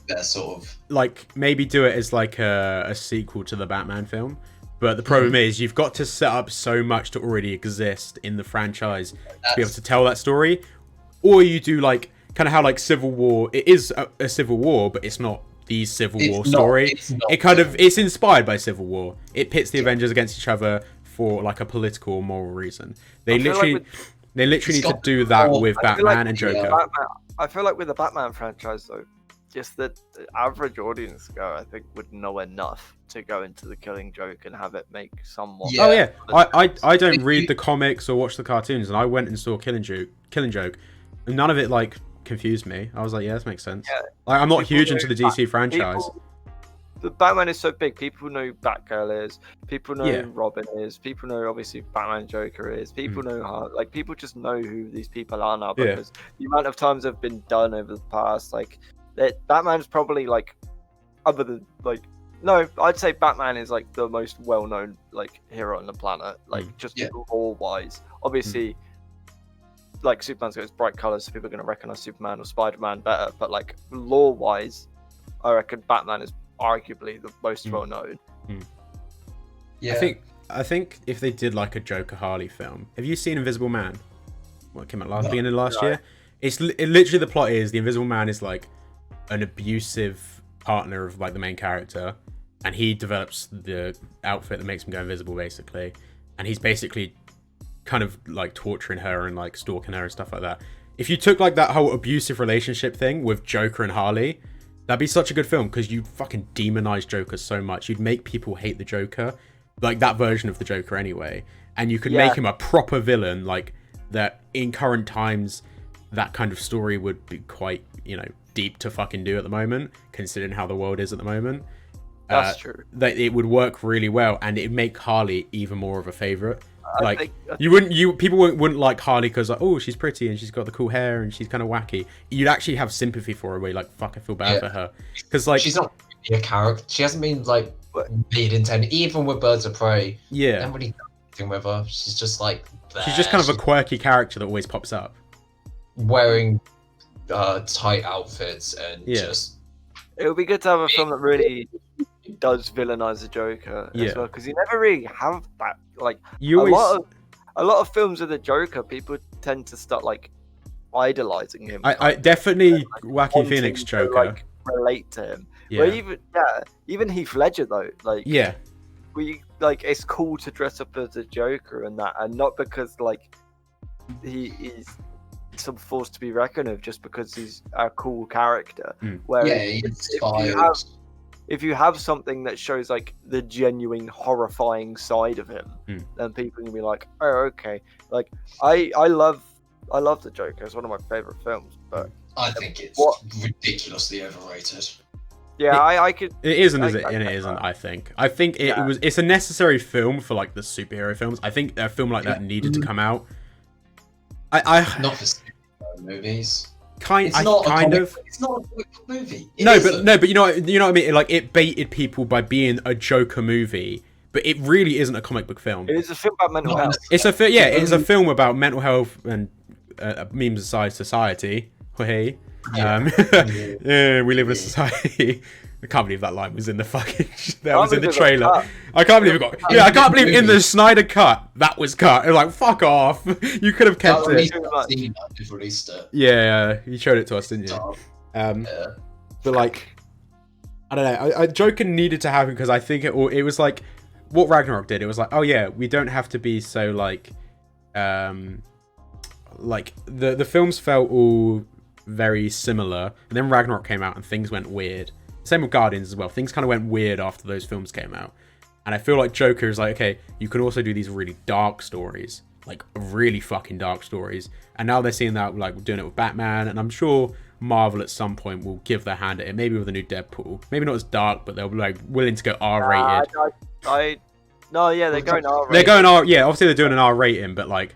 They're sort of like maybe do it as like a sequel to the Batman film. But the problem is you've got to set up so much to already exist in the franchise to be able to tell that story. Or you do like kind of how like Civil War. It is a Civil War, but it's not the Civil War story. It's inspired by Civil War. It pits the Avengers against each other for like a political or moral reason. They literally need to do that with Batman and Joker. I feel like with the Batman franchise though, just the average audience go, I think, would know enough to go into the Killing Joke and have it make somewhat. Oh yeah, I don't read the comics or watch the cartoons, and I went and saw Killing Joke, and none of it like confused me. I was like, yeah, this makes sense. Yeah. Like, I'm not huge into the DC franchise. The Batman is so big. People know who Batgirl is. People know who Robin is. People know obviously Batman Joker is. People know how, like, people just know who these people are now because the amount of times have been done over the past. Like, Batman's probably like, other than like, no, I'd say Batman is like the most well-known like hero on the planet. Like, just lore-wise, obviously. Like, Superman's got its bright colours, so people are going to recognise Superman or Spider-Man better. But like lore-wise, I reckon Batman is arguably the most well known. Yeah, I think if they did like a Joker Harley film, have you seen Invisible Man? What came out beginning of last year? Literally the plot is the Invisible Man is like an abusive partner of like the main character, and he develops the outfit that makes him go invisible basically, and he's basically kind of like torturing her and like stalking her and stuff like that. If you took like that whole abusive relationship thing with Joker and Harley, that'd be such a good film because you'd fucking demonize Joker so much. You'd make people hate the Joker, like that version of the Joker anyway. And you could make him a proper villain, like that in current times, that kind of story would be quite, deep to fucking do at the moment, considering how the world is at the moment. That's true. That it would work really well, and it'd make Harley even more of a favorite. People wouldn't like Harley because like, oh, she's pretty and she's got the cool hair and she's kind of wacky. You'd actually have sympathy for her, where you're like, fuck, I feel bad for her, because like she's not really a character. She hasn't been like made into even with Birds of Prey. Yeah, nobody interacting with her. She's just like there. She's just kind of a quirky character that always pops up. Wearing tight outfits and just... It would be good to have a film that really does villainize the Joker as well, because you never really have that. Like, a lot of films with the Joker, people tend to start like idolizing him. I definitely Joaquin Phoenix Joker. To, like, relate to him. Yeah. Where even Heath Ledger though, like it's cool to dress up as a Joker and that, and not because like he is some force to be reckoned with, just because he's a cool character. If you have something that shows like the genuine horrifying side of him, then people can be like, oh, okay. Like I love the Joker. It's one of my favorite films, but I think it's ridiculously overrated. Yeah, I could. It isn't, and it isn't. I think it's a necessary film for like the superhero films. I think a film like that needed to come out. Not for superhero movies. It's not a comic movie. But you know what I mean. Like, it baited people by being a Joker movie, but it really isn't a comic book film. It is a film about mental health. It's a film about mental health and memes aside, society. Hey, we live in a society. I can't believe that line was in the fucking. That was in the trailer. I can't believe it got. Yeah, I can't believe in the Snyder cut that was cut. It was like, fuck off. You could have kept it. Yeah, you showed it to us, didn't you? But like, I don't know. Joker needed to happen because I think it was like what Ragnarok did. It was like, oh yeah, we don't have to be so like the films felt all very similar, and then Ragnarok came out and things went weird. Same with Guardians as well. Things kind of went weird after those films came out. And I feel like Joker is like, okay, you can also do these really dark stories. Like, really fucking dark stories. And now they're seeing that, like, we're doing it with Batman. And I'm sure Marvel at some point will give their hand at it. Maybe with a new Deadpool. Maybe not as dark, but they'll be, like, willing to go R-rated. They're going R-rated. They're going obviously they're doing an R rating, but, like,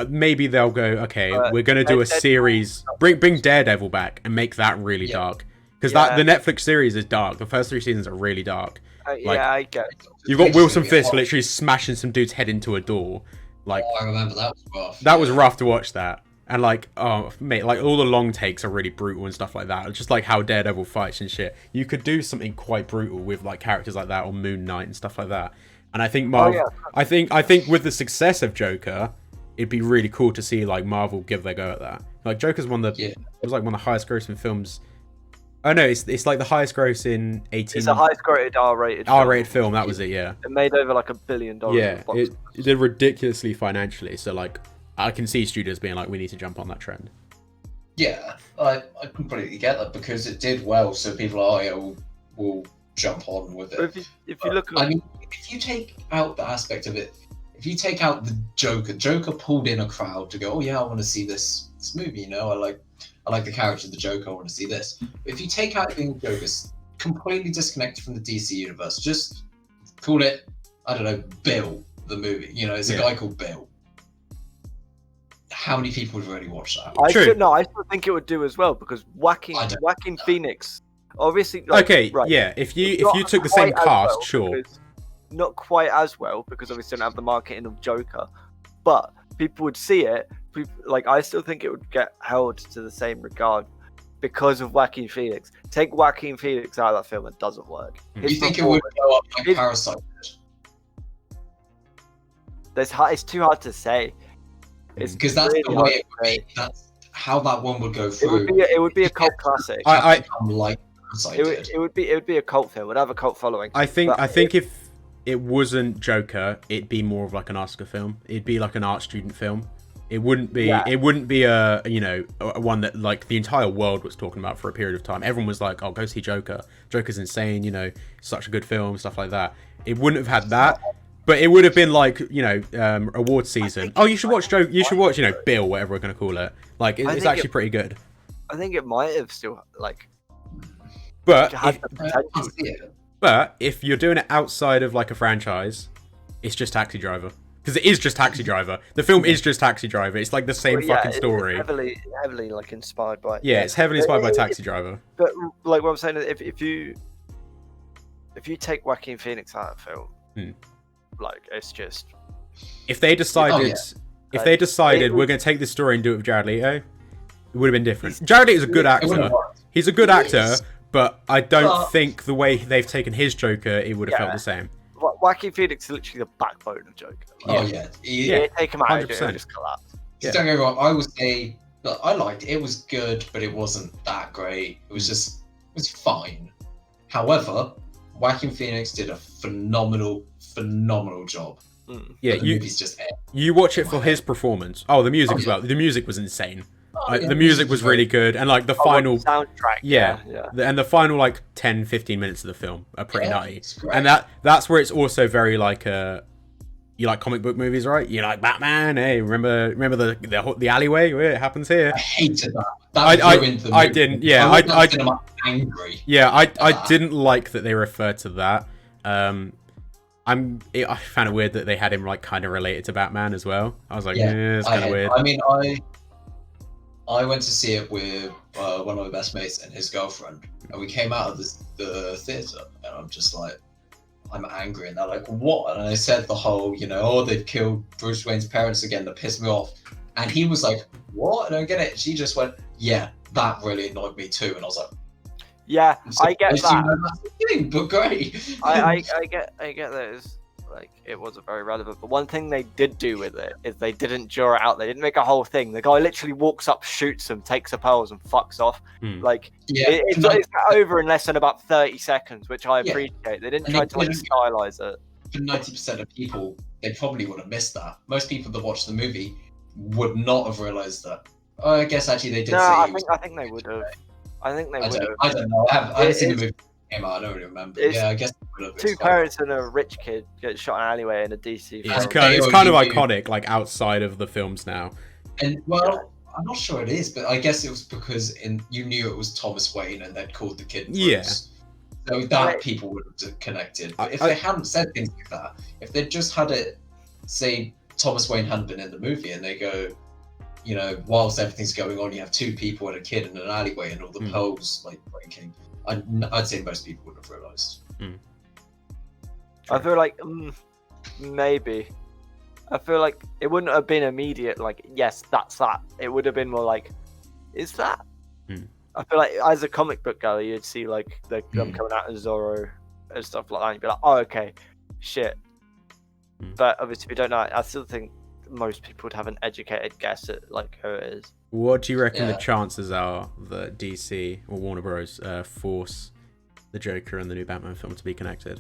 maybe they'll go, okay, we're going to do a series. Bring Daredevil back and make that really dark. Because the Netflix series is dark. The first 3 seasons are really dark. I get it. You've got Wilson Fisk literally smashing some dude's head into a door. Like, I remember that was rough. That was rough to watch that. And like, oh mate, like all the long takes are really brutal and stuff like that. Just like how Daredevil fights and shit. You could do something quite brutal with like characters like that, or Moon Knight and stuff like that. And I think Marvel, I think with the success of Joker, it'd be really cool to see like Marvel give their go at that. Like Joker's it was like one of the highest grossing films. Oh no, it's like the highest gross in 18. It's the highest grossed R-rated film. That was it. Yeah. It made over like $1 billion. Yeah, it did ridiculously financially. So like, I can see studios being like, we need to jump on that trend. Yeah, I completely get that because it did well. So people are, we'll jump on with it. If you look, I mean, if you take out the aspect of it, if you take out the Joker pulled in a crowd to go, oh yeah, I want to see this movie. You know, I like the character of the Joker. I want to see this. But if you take out being Joker's completely disconnected from the DC universe, just call it, I don't know, Bill the movie. You know, it's a guy called Bill. How many people would really watch that? I still think it would do as well because Joaquin Phoenix, obviously. Like, okay, right, yeah. If you took the same cast, sure. Not quite as well because obviously don't have the marketing of Joker, but people would see it. Like, I still think it would get held to the same regard because of Joaquin Phoenix. Take Joaquin Phoenix out of that film, it doesn't work. You think it would go up like Parasite? It's too hard to say. Because that's really the way it would be. That's how that one would go through. It would be a cult classic. It would be a cult film. It would have a cult following. I think if it wasn't Joker, it'd be more of like an Oscar film. It'd be like an art student film. It wouldn't be a one that like the entire world was talking about for a period of time. Everyone was like, "Oh, go see Joker. Joker's insane. You know, such a good film, stuff like that." It wouldn't have had that, but it would have been like, award season. Oh, you should watch Joker. You should watch, Bill, whatever we're gonna call it. Like, it's actually pretty good. I think it might have still like. But if you're doing it outside of like a franchise, it's just Taxi Driver. Because it is just Taxi Driver. The film is just Taxi Driver. It's like the same fucking story. It's heavily like inspired by. Yeah, it's heavily inspired by Taxi Driver. But like what I'm saying is, if you take Joaquin Phoenix out of the film, like it's just. If they decided, we're going to take this story and do it with Jared Leto, it would have been different. Jared Leto is a good actor. He's a good actor, but I don't think the way they've taken his Joker, it would have felt the same. Joaquin Phoenix is literally the backbone of Joker. Take him out, it just collapse. Don't get me wrong. I would say that I liked it. It was good, but it wasn't that great. It was fine. However, Joaquin Phoenix did a phenomenal job. Yeah, you watch it for his performance. Oh, the music as well. The music was insane. The music was really good, and like the final soundtrack. And the final like 10-15 minutes of the film are pretty nutty. And that's where it's also very like you like comic book movies, right? You like Batman. Hey, remember the alleyway where it happens here? I hated that. I didn't. Yeah, I'm angry. Yeah, I didn't like that they referred to that. I found it weird that they had him like kind of related to Batman as well. I was like, it's kind of weird. I mean, I went to see it with one of my best mates and his girlfriend, and we came out of the theater, and I'm just like, I'm angry, and they're like, what? And I said the whole, they've killed Bruce Wayne's parents again. That pissed me off, and he was like, what? I don't get it. She just went, yeah, that really annoyed me too, and I was like. Yeah, I get that. But great. I get that it's like it wasn't very relevant. But one thing they did do with it is they didn't draw it out. They didn't make a whole thing. The guy literally walks up, shoots him, takes the pearls, and fucks off. Like it's over in less than about 30 seconds, which I appreciate. They didn't try to like stylize it. For 90% of people, they probably would have missed that. Most people that watched the movie would not have realized that. Oh, I guess actually they did. No, I think they would have. I think they would have. I don't know. I haven't seen the movie came out. I don't really remember. Yeah, I guess two parents and a rich kid get shot in an alleyway in a DC film. It's kind of iconic, like outside of the films now. And I'm not sure it is, but I guess it was because you knew it was Thomas Wayne and they'd called the kid Bruce. Yeah. So that people would have connected. But if they hadn't said things like that, if they'd just had it, say Thomas Wayne hadn't been in the movie, and they go, whilst everything's going on, you have two people and a kid in an alleyway and all the pearls like breaking. I'd say most people would have realised. I feel like maybe. I feel like it wouldn't have been immediate. Like, yes, that's that. It would have been more like, is that? I feel like as a comic book guy, you'd see like them coming out as Zorro and stuff like that. And you'd be like, oh, okay, shit. But obviously, if you don't know, I still think most people would have an educated guess at like who it is. What do you reckon the chances are that DC or Warner Bros. Force the Joker and the new Batman film to be connected?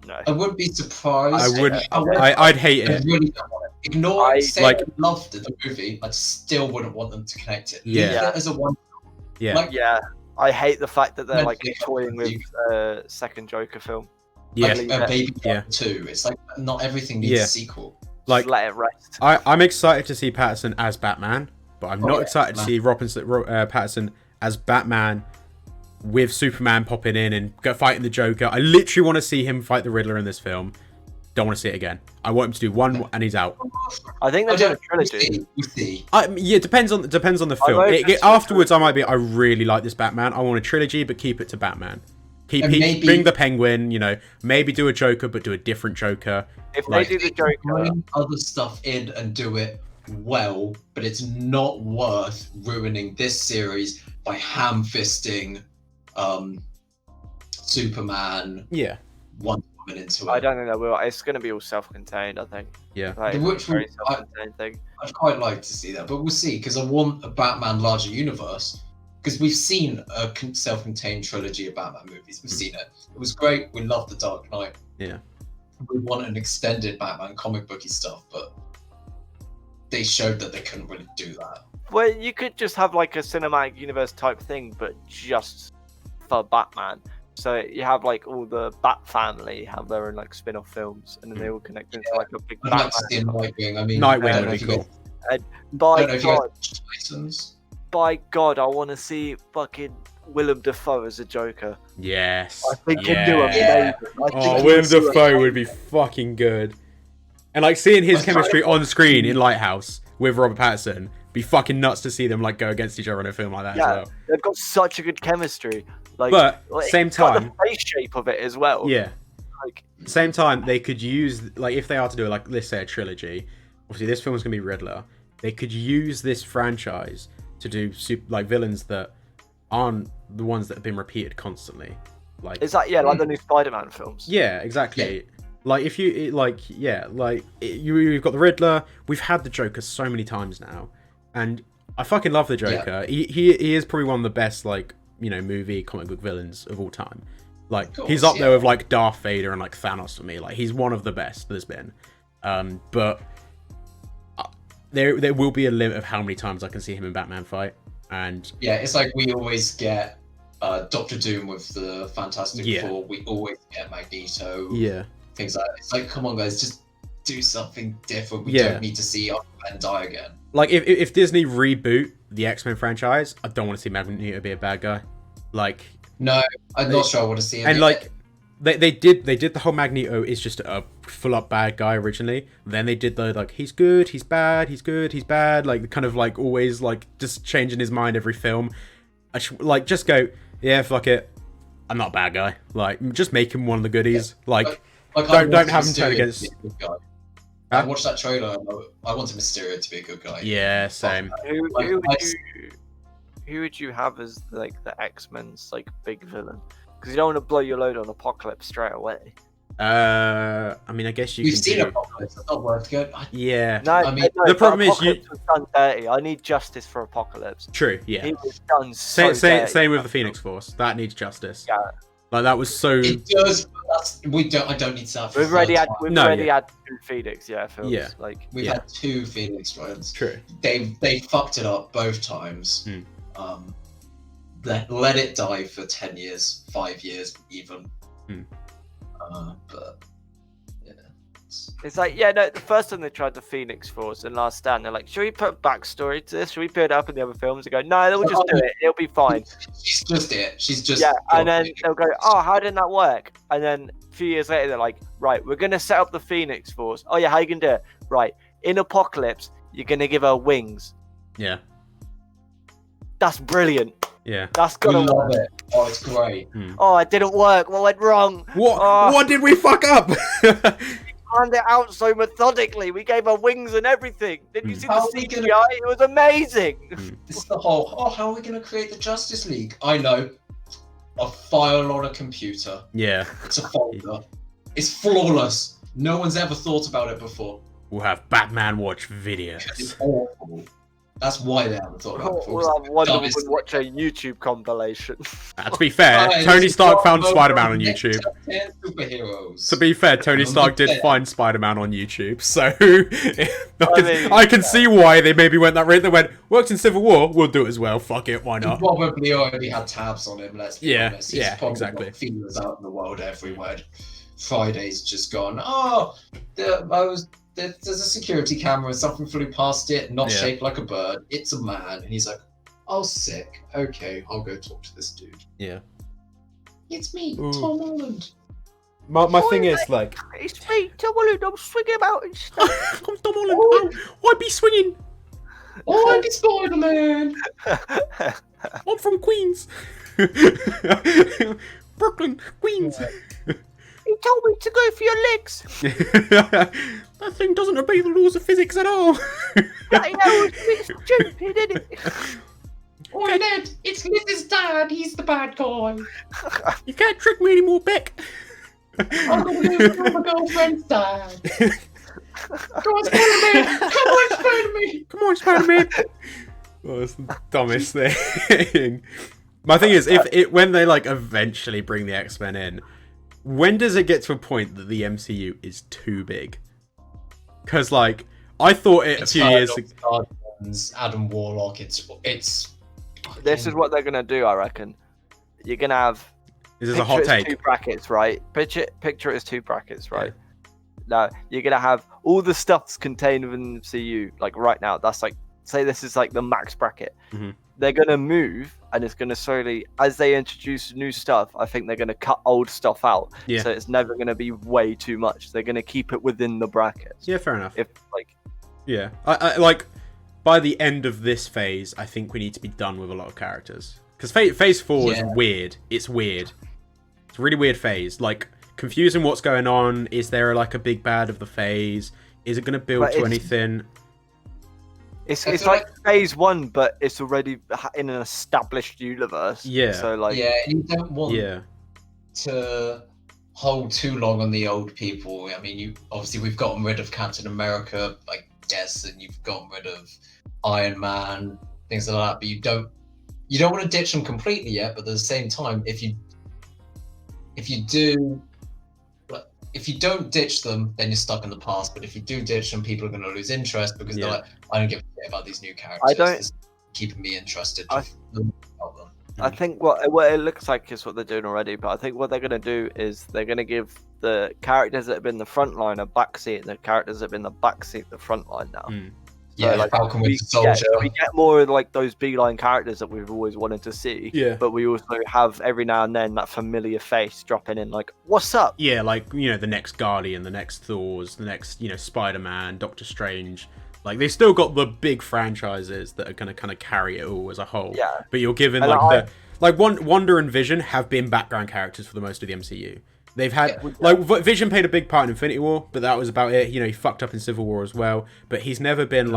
No, I wouldn't be surprised. I wouldn't. I'd hate it. Really don't want it. Ignore it. Say I loved the movie. I still wouldn't want them to connect it. Yeah. As a one. Yeah. I hate the fact that they're like toying with a second Joker film. Yeah. Baby too. It's like not everything needs a sequel. Like, let it rest. I'm excited to see Pattinson as Batman, but I'm not excited to see Pattinson as Batman with Superman popping in and fighting the Joker. I literally want to see him fight the Riddler in this film. Don't want to see it again. I want him to do one and he's out. I think they're doing a trilogy. We'll see. It depends on the film. Afterwards, I might be. I really like this Batman. I want a trilogy, but keep it to Batman. Bring the Penguin. Maybe do a Joker, but do a different Joker. If they do the Joker, bring other stuff in and do it well, but it's not worth ruining this series by ham-fisting Superman. Yeah. Wonder Woman into it. I don't think they will. It's going to be all self-contained, I think. Yeah. Like, very self-contained thing. I'd quite like to see that, but we'll see, because I want a Batman larger universe. Because we've seen a self-contained trilogy of Batman movies. We've seen it. It was great. We loved The Dark Knight. Yeah. We want an extended Batman comic booky stuff, but they showed that they couldn't really do that. Well, you could just have like a cinematic universe type thing, but just for Batman. So you have like all the Bat family have their own like spin-off films, and then they all connect into like a big. I'd like to see Nightwing. I mean, Nightwing would be cool. By God, I want to see fucking Willem Dafoe as a Joker. Yes. I think he'd do amazing. Willem Dafoe would be fucking good. And like seeing his chemistry on screen in Lighthouse with Robert Pattinson, be fucking nuts to see them like go against each other in a film like that as well. They've got such a good chemistry. Like, but same time, the face shape of it as well. Yeah. like same time, they could use, like, if they are to do, like, let's say a trilogy, obviously this film is going to be Riddler, they could use this franchise to do, like, villains that aren't the ones that have been repeated constantly. Like, is that, like the new Spider-Man films? Yeah, exactly. Yeah. Like, if you, like, you've got the Riddler, we've had the Joker so many times now, and I fucking love the Joker. Yeah. He is probably one of the best, like, movie, comic book villains of all time. Like, he's up there with, like, Darth Vader and, like, Thanos for me. Like, he's one of the best there's been. But there will be a limit of how many times I can see him in Batman fight. And yeah, it's like we always get Doctor Doom with the Fantastic Four. We always get Magneto. Yeah. Things like that. It's like, come on, guys, just do something different. We don't need to see Aquaman die again. Like, if Disney reboot the X-Men franchise, I don't want to see Magneto be a bad guy. Like, no, I'm not sure I want to see him. And like, they did the whole Magneto is just a full up bad guy originally. Then they did the, like, he's good, he's bad, he's good, he's bad. Like, kind of like always like just changing his mind every film. Like, just go, yeah, fuck it, I'm not a bad guy. Like, just make him one of the goodies. Yeah. Like don't have him turn against. I watched that trailer. I wanted Mysterio to be a good guy. Yeah, same. Who would you have as, like, the X-Men's, like, big villain? Because you don't want to blow your load on Apocalypse straight away. I mean, I guess We've seen Apocalypse. It's not worth going. Yeah. No, I mean, the problem is was done dirty. I need justice for Apocalypse. True. Yeah. He was done so same dirty. with the Phoenix Force. That needs justice. Yeah. Like, that was so. It does. I don't need that. We've already had two Phoenix. Films. Yeah. Like, we've had two Phoenix films. True. They fucked it up both times. Let it die for 10 years, 5 years even. But yeah, it's like, the first time they tried the Phoenix Force in Last Stand, they're like, should we put backstory to this? Should we put it up in the other films? They go, no, they'll just do it. It'll be fine. She's just it. She's just and then they'll go, oh, how didn't that work? And then a few years later, they're like, right, we're gonna set up the Phoenix Force. Oh yeah, how you gonna do it? Right, in Apocalypse, you're gonna give her wings. Yeah. That's brilliant. Yeah. That's gonna work. It. Oh, it's great. Oh, it didn't work. What went wrong? What did we fuck up? We planned it out so methodically. We gave her wings and everything. Did you see the CGI? It was amazing. It's the whole, how are we going to create the Justice League? I know. A file on a computer. Yeah. It's a folder. It's flawless. No one's ever thought about it before. We'll have Batman watch videos. It's awful. That's why they haven't thought about it before. We'll have Wonder Woman watch a YouTube compilation. To be fair, Tony Stark found Spider-Man on YouTube. Superheroes. To be fair, Tony Stark did find Spider-Man on YouTube, so I can see why they maybe went that route. They went, worked in Civil War, we'll do it as well. Fuck it, why not? He probably already had tabs on him. Let's be honest. He's probably exactly. got feelers out in the world everywhere. Friday's just gone. There's a security camera, something flew past it, not shaped like a bird. It's a man. And he's like, oh, sick. Okay, I'll go talk to this dude. Yeah. It's me, Tom Holland. My thing is, like... It's me, Tom Holland. I'm swinging about and stuff. I'm Tom Holland. I'd be swinging. Oh, I'm Spider-Man. I'm from Queens. Brooklyn, Queens. He told me to go for your legs. That thing doesn't obey the laws of physics at all. I know, it's stupid, isn't it? Oh, Ned, it's Liz's dad. He's the bad guy. You can't trick me anymore, Beck. I'm going to go my girlfriend's dad. Come on, Spider-Man. Come on, Spider-Man. Come on, Spider-Man. Oh, that's the dumbest thing. My thing is, when they, like, eventually bring the X-Men in, when does it get to a point that the MCU is too big? Because, like, I thought it a few years ago. Adam Warlock, it's. This is what they're gonna do, I reckon. You're gonna have. This is a hot take. 2 brackets, right? Picture it as 2 brackets, right? Now you're gonna have all the stuff's contained within the MCU, like right now. That's like, say this is like the max bracket. Mm-hmm. They're gonna move, and it's gonna slowly, as they introduce new stuff, I think they're gonna cut old stuff out. Yeah. So it's never gonna be way too much. They're gonna keep it within the brackets. Yeah, fair enough. Yeah, I like by the end of this phase, I think we need to be done with a lot of characters because phase 4 is weird. It's weird. It's a really weird phase. Like, confusing what's going on. Is there like a big bad of the phase? Is it going to build to anything? It's like phase 1, but it's already in an established universe. Yeah. So like, yeah, you don't want to hold too long on the old people. I mean, we've gotten rid of Captain America, I guess, and you've gotten rid of Iron Man, things like that. But you don't want to ditch them completely yet. But at the same time, if you don't ditch them, then you're stuck in the past. But if you do ditch them, people are going to lose interest because they're like, I don't give a shit about these new characters. It's keeping me interested. About them. I think what it looks like is what they're doing already. But I think what they're going to do is they're going to give the characters that have been the front line a backseat, and the characters that have been the backseat the front line now. Yeah, like Falcon with the soldier. We get more of like those beeline characters that we've always wanted to see. Yeah. But we also have every now and then that familiar face dropping in, like, "What's up?" Yeah, like the next Guardian, the next Thors, the next Spider-Man, Doctor Strange. Like they've still got the big franchises that are going to kind of carry it all as a whole. Yeah. But you're given Wanda and Vision have been background characters for the most of the MCU. They've had Vision played a big part in Infinity War, but that was about it. He fucked up in Civil War as well, but he's never been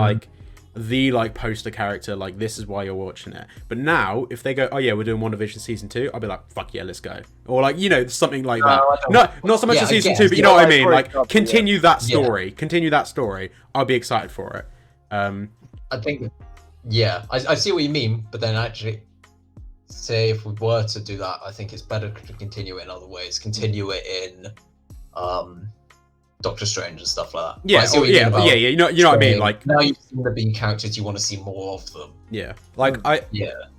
the poster character. Like, this is why you're watching it. But now, if they go, oh yeah, we're doing WandaVision season 2, I'll be like, fuck yeah, let's go. Or something like that. Not so much as season 2, but you know what I mean. Like, continue that story. Continue that story. I'll be excited for it. I think, I see what you mean, but then actually, say if we were to do that, I think it's better to continue it in other ways. Continue it in Doctor Strange and stuff like that. Yeah, you know what I mean. Like, now you've seen the big characters, you want to see more of them. Yeah,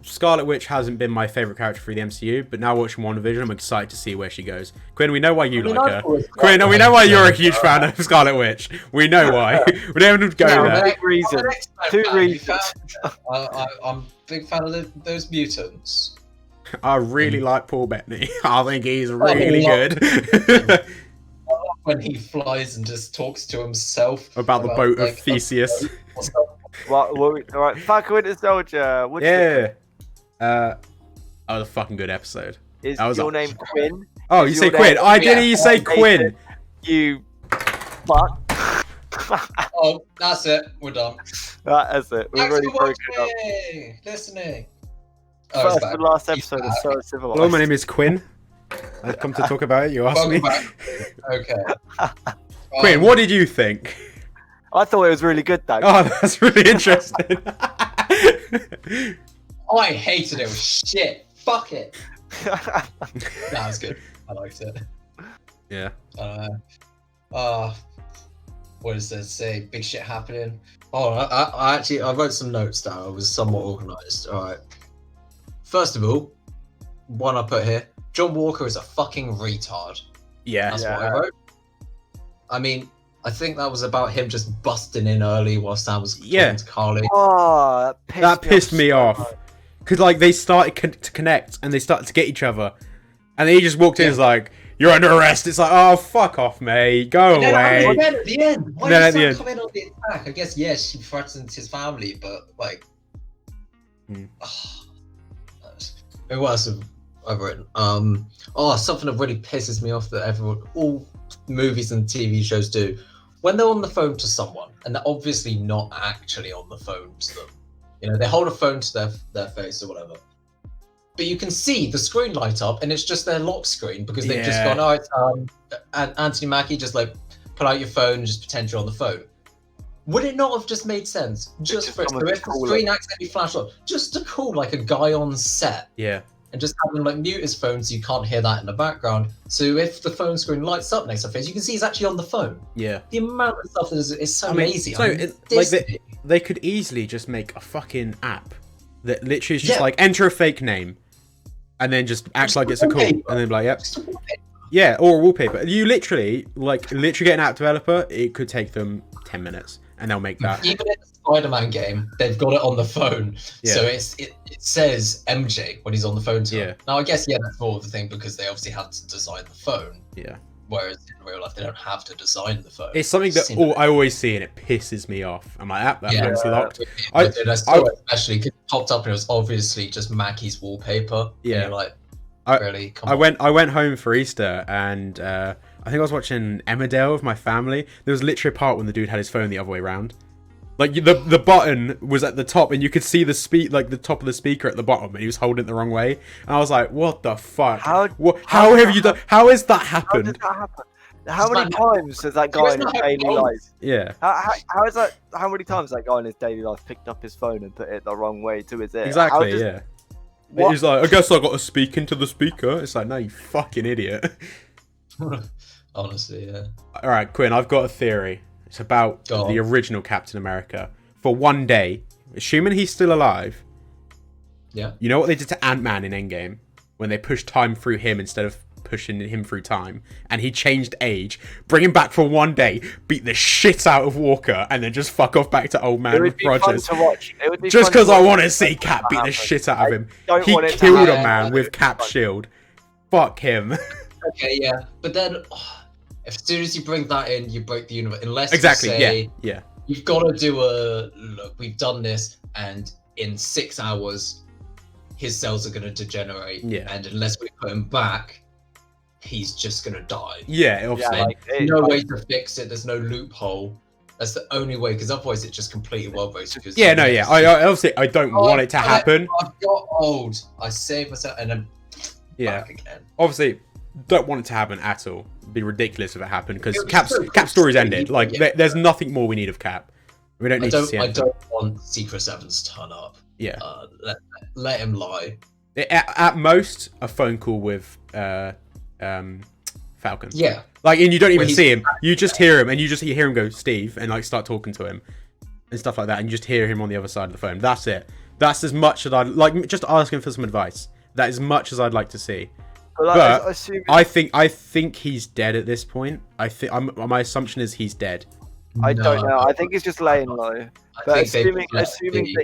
Scarlet Witch hasn't been my favorite character for the MCU, but now watching WandaVision, I'm excited to see where she goes. Quinn, we know why you like her. Quinn, we know why you're a huge fan of Scarlet Witch. We know why. We don't have to go there. Two reasons. I'm a big fan of those mutants. I really like Paul Bettany. I think he's really good. When he flies and just talks to himself about the boat of Theseus. All right, Falcon Winter Soldier. That was a fucking good episode. Is your name Quinn? Oh, you say Quinn. I didn't hear you say Quinn. You fuck. Oh, that's it. We're done. That's it. We've already broken up. Listening. First and last episode of So Uncivilized. Hello, my name is Quinn. I've come to talk about it. You asked me. Okay. Quinn, what did you think? I thought it was really good, though. Oh, that's really interesting. I hated it. It was shit. Fuck it. That was good. I liked it. Yeah. What does it say? Big shit happening. Oh, I actually wrote some notes down. I was somewhat organised. All right. First of all, one I put here. John Walker is a fucking retard. Yeah. That's what I wrote. I mean, I think that was about him just busting in early while Sam was talking to Carly. Oh, that pissed me off. Because, they started to connect and they started to get each other. And then he just walked in and was like, you're under arrest. It's like, oh, fuck off, mate. Go away. And then at the end, why did Sam come in on the attack? I guess, yes, she threatened his family, but, who else have I written? Something that really pisses me off that all movies and TV shows do. When they're on the phone to someone, and they're obviously not actually on the phone to them. They hold a phone to their face or whatever. But you can see the screen light up, and it's just their lock screen because they've just gone, and Anthony Mackie, just pull out your phone and just pretend you're on the phone. Would it not have just made sense just for it to, if the screen accidentally flashed up, just to call a guy on set? Yeah. And just have him mute his phone so you can't hear that in the background. So if the phone screen lights up next to face, you can see he's actually on the phone. Yeah. The amount of stuff that is so lazy. They could easily just make a fucking app that literally is just enter a fake name and then just act like it's a call and then be like, yep. Yeah, or a wallpaper. You literally get an app developer, it could take them 10 minutes and they'll make that. Even in the Spider-Man game, they've got it on the phone. Yeah. So it says MJ when he's on the phone to him. Now, I guess, that's more of the thing because they obviously had to design the phone. Yeah. Whereas in real life, they don't have to design the phone. It's something that I always see and it pisses me off. I'm like, that phone's locked. Especially because it popped up and it was obviously just Mackie's wallpaper. Yeah. And you're like, really. I went home for Easter, and I think I was watching Emmerdale with my family. There was literally a part when the dude had his phone the other way around. Like the button was at the top, and you could see the top of the speaker at the bottom, and he was holding it the wrong way. And I was like, "What the fuck? How have you done? How has that happened? How did that happen? How many times has that guy in his daily life? Yeah. How is that? How many times that guy in his daily life picked up his phone and put it the wrong way to his ear? Exactly. Yeah. He's like, I guess I got to speak into the speaker. It's like, no, you fucking idiot. Honestly, yeah. All right, Quinn, I've got a theory. It's about the original Captain America. For one day, assuming he's still alive. Yeah. You know what they did to Ant-Man in Endgame? When they pushed time through him instead of pushing him through time. And he changed age. Bring him back for one day. Beat the shit out of Walker. And then just fuck off back to old man Rogers. Just because I want to see Cap beat the shit out of him. He killed a man with Cap's shield. Fuck him. Okay, yeah. But then... as soon as you bring that in, you break the universe. Unless exactly, you say, yeah. You've got to do look, we've done this, and in 6 hours, his cells are going to degenerate. Yeah. And unless we put him back, he's just going to die. Yeah, obviously. Yeah, no way to fix it. There's no loophole. That's the only way, because otherwise it's just completely well-based. Yeah, no, yeah. I obviously, I don't want it to happen. I've got old. I saved myself, and then back again. Obviously... don't want it to happen at all. It'd be ridiculous if it happened, because Cap's story's ended. Like, there's nothing more we need of Cap. We don't need to see him. I don't want Secret Sevens to turn up. Yeah. Let him lie. At most, a phone call with Falcon. Yeah. Like, and you don't even see him. You just hear him, and you hear him go, Steve, and like start talking to him and stuff like that, and you just hear him on the other side of the phone. That's it. That's as much as I'd like. Just asking for some advice. That is as much as I'd like to see. But I think he's dead at this point. My assumption is he's dead. I don't know. I think he's just laying low. But assuming that he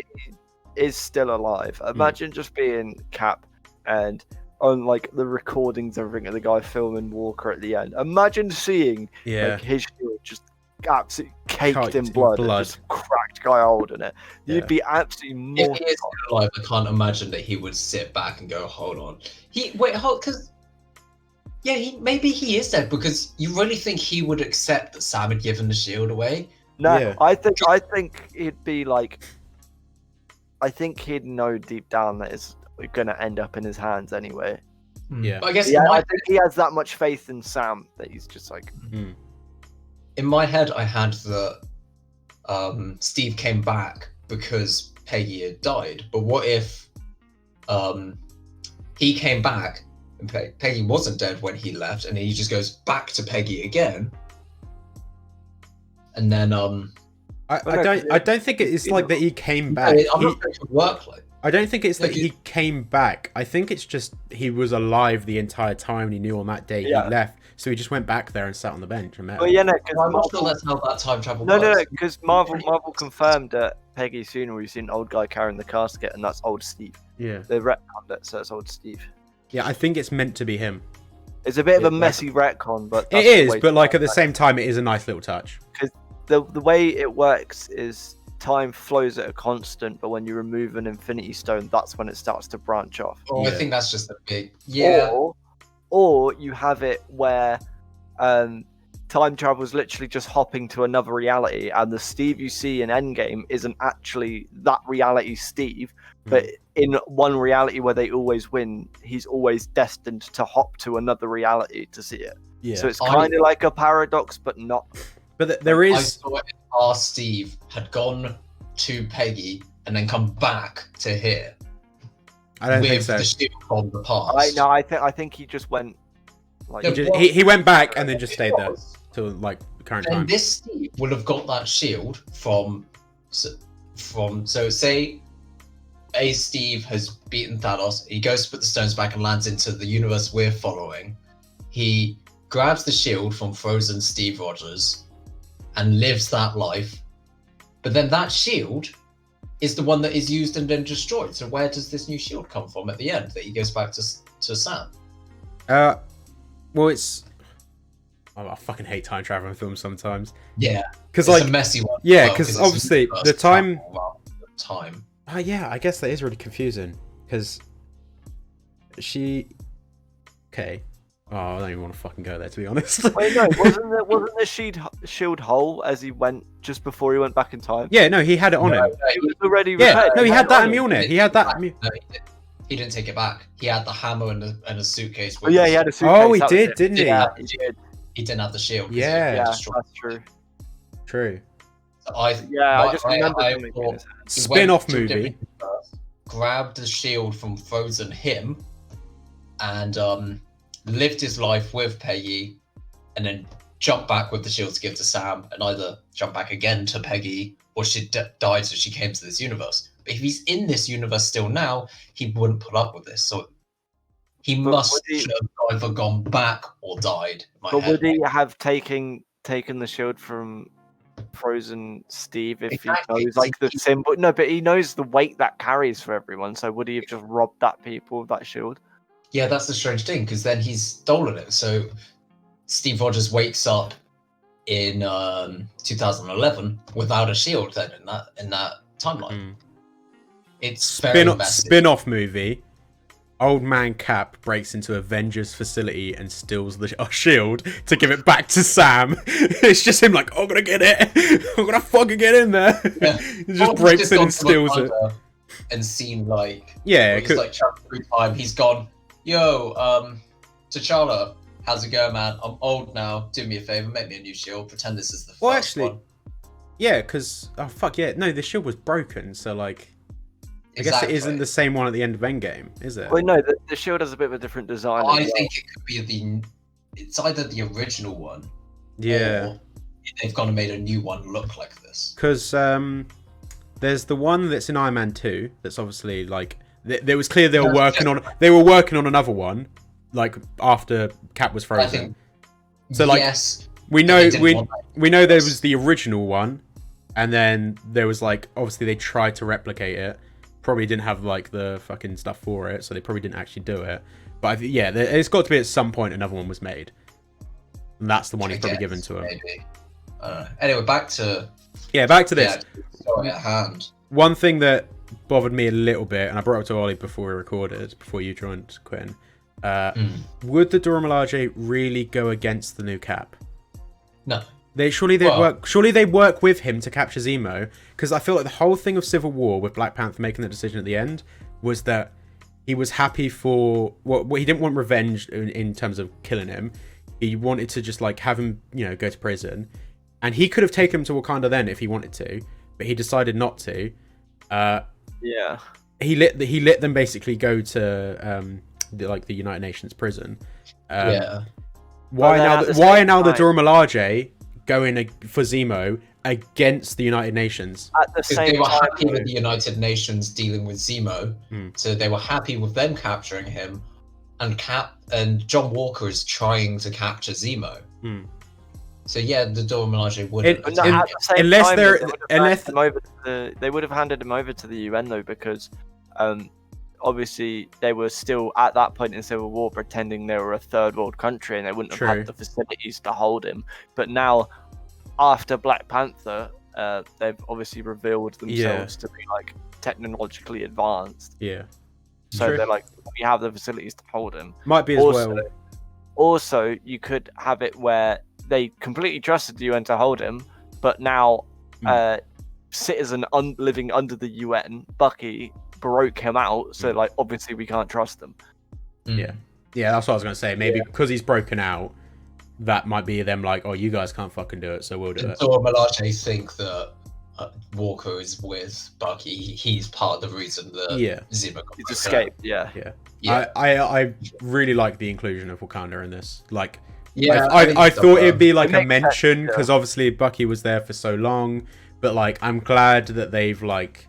is still alive, imagine just being Cap and on like the recordings, everything of the guy filming Walker at the end. Imagine seeing like his shield just absolutely caked in blood. And just cracked guy holding it. You'd be absolutely mortified. If he is still alive, I can't imagine that he would sit back and go, hold on. Because maybe he is dead, because you really think he would accept that Sam had given the shield away? No, I think he'd be like, I think he'd know deep down that it's going to end up in his hands anyway. Yeah, but I guess I think he has that much faith in Sam that he's just like. In my head, I had that Steve came back because Peggy had died. But what if he came back and Peggy wasn't dead when he left, and he just goes back to Peggy again? And then I don't think it's like that he came back. I'm not going to work like. I don't think it's that he came back. I think it's just he was alive the entire time, and he knew on that day he left. So he just went back there and sat on the bench and met him. Well, yeah, no, because I'm not sure that's how that time travel works. No, because Marvel confirmed that Peggy's funeral, we've seen an old guy carrying the casket, and that's old Steve. Yeah. They retconned it, so it's old Steve. Yeah, I think it's meant to be him. It's a bit of a messy retcon, but it is. But like at the same time, it is a nice little touch. Because the way it works is time flows at a constant, but when you remove an Infinity Stone, that's when it starts to branch off. Oh, I think that's just a big Or you have it where time travel is literally just hopping to another reality, and the Steve you see in Endgame isn't actually that reality Steve, but in one reality where they always win, he's always destined to hop to another reality to see it. Yeah. So it's kind of like a paradox, but not. But there is. I thought our Steve had gone to Peggy and then come back to here. I don't think so. With the shield from the past. I think he just went. Like, he went back and then just stayed there till like the current time. And this Steve would have got that shield from. So say a Steve has beaten Thanos. He goes to put the stones back and lands into the universe we're following. He grabs the shield from frozen Steve Rogers and lives that life. But then that shield is the one that is used and then destroyed. So where does this new shield come from at the end that he goes back to Sam? Well, it's. Oh, I fucking hate time traveling films sometimes. Yeah, because like a messy one. Yeah, because obviously the time. Time. Yeah, I guess that is really confusing because she Okay. Oh, I don't even want to fucking go there, to be honest. Wait, no, wasn't the shield whole as he went just before he went back in time? Yeah, no, he had it on him. He was already Yeah, repaired. no, he had that in on him. Mjolnir. He had that. No, he didn't take it back. He had the hammer and a suitcase. Oh, yeah, he had a suitcase. Oh, he that was did, it. didn't he? Yeah, he did. He didn't have the shield. Yeah. That's true. True. So I just remember I something thought he Spin-off went to movie. different universe, grabbed the shield from Frozen him, and lived his life with Peggy, and then jumped back with the shield to give to Sam, and either jump back again to Peggy, or she died so she came to this universe. But if he's in this universe still now, he wouldn't put up with this. So he must have either gone back or died. Would he have taken the shield from Frozen Steve if he knows like the symbol? No, but he knows the weight that carries for everyone. So would he have just robbed that people of that shield? Yeah, that's the strange thing, because then he's stolen it. So Steve Rogers wakes up in 2011 without a shield. Then in that timeline, it's very messy. Spin-off movie. Old man Cap breaks into Avengers facility and steals the shield to give it back to Sam. It's just him like, I'm gonna get it. I'm gonna fucking get in there. Yeah. He just breaks in and steals it. And seen like, he's like trapped through time. He's gone, yo, T'Challa, how's it going, man? I'm old now. Do me a favor, make me a new shield. Pretend this is the first one. Yeah, because no, the shield was broken, so like. I guess Exactly. it isn't the same one at the end of Endgame, is it? Well, no, the shield has a bit of a different design. I think it could be it's either the original one, or they've gone and made a new one look like this. Because there's the one that's in Iron Man 2. That's obviously like there was clear they were working on another one, like after Cap was frozen. So like yes, we know there was the original one, and then there was like obviously they tried to replicate it. Probably didn't have like the fucking stuff for it, so they probably didn't actually do it. But it's got to be at some point another one was made, and that's the one he's probably given to him. Maybe. Anyway, back to this. Story at hand. One thing that bothered me a little bit, and I brought up to Ollie before we recorded, before you joined, Quinn. Would the Dora Milaje really go against the new Cap? No. Surely they work with him to capture Zemo, because I feel like the whole thing of Civil War with Black Panther making the decision at the end was that he was happy for he didn't want revenge in terms of killing him. He wanted to just like have him, go to prison, and he could have taken him to Wakanda then if he wanted to, but he decided not to. He let them basically go to the United Nations prison. Why now the Dora Milaje going for Zemo against the United Nations? At the same time, they were happy with the United Nations dealing with Zemo, so they were happy with them capturing him, and John Walker is trying to capture Zemo. So yeah, the Dora Milaje wouldn't. They would have handed him over to the UN though, because obviously they were still at that point in Civil War pretending they were a third world country and they wouldn't have had the facilities to hold him. But now, after Black Panther, they've obviously revealed themselves to be like technologically advanced. So they're like, we have the facilities to hold him. Might be well. Also, you could have it where they completely trusted the UN to hold him, but now citizen living under the UN, Bucky, broke him out, so like obviously we can't trust them. Yeah, that's what I was gonna say. Maybe because he's broken out, that might be them like, oh, you guys can't fucking do it, so we'll do it. Dora Milaje think that Walker is with Bucky. He's part of the reason that Zemo he's escaped. I really like the inclusion of Wakanda in this. Like, I thought it'd be like a mention because obviously Bucky was there for so long, but like I'm glad that they've like.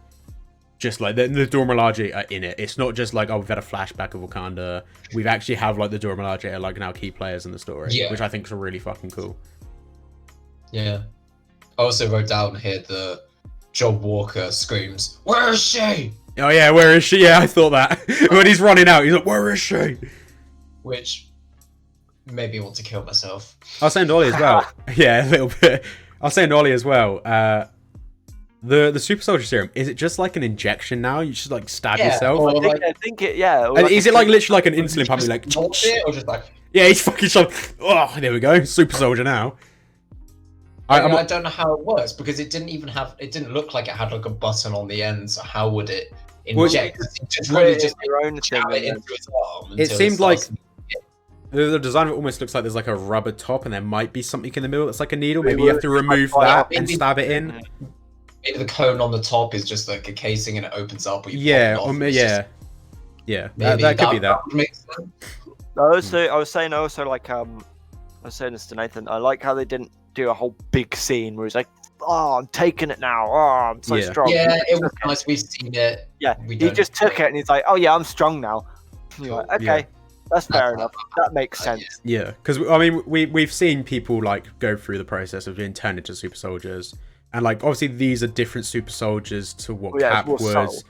Just like the Dora Milaje are in it. It's not just like, oh, we've had a flashback of Wakanda. We've actually have like the Dora Milaje are like now key players in the story, which I think is really fucking cool. Yeah. I also wrote down here the John Walker screams, "Where is she?" Oh yeah, where is she? Yeah, I thought that. When he's running out, he's like, "Where is she?" Which made me want to kill myself. I'll send Ollie as well. Yeah, a little bit. I'll send Ollie as well. The super soldier serum, is it just like an injection now? You just like stab yourself? Or I think it, yeah. And is it like literally like an insulin pump? Like, or just like, yeah, he's fucking shot. Oh, there we go, super soldier now. I don't know how it works because it didn't look like it had like a button on the end. So how would it inject? Just your own thing it into his arm. It seemed like the design of it almost looks like there's like a rubber top and there might be something in the middle that's like a needle. Maybe you have to remove that and stab it in. Maybe the cone on the top is just like a casing and it opens up. Yeah, that could be that. I was saying like I was saying this to Nathan. I like how they didn't do a whole big scene where he's like, "Oh, I'm taking it now. Oh, I'm so strong." Yeah, it was nice. We've seen it. Yeah, he just took it and he's like, "Oh yeah, I'm strong now." You're like, okay. Yeah. That's fair enough. That makes sense. Yeah, because I mean, we've seen people like go through the process of being turned into super soldiers, and like obviously these are different super soldiers to what Cap was,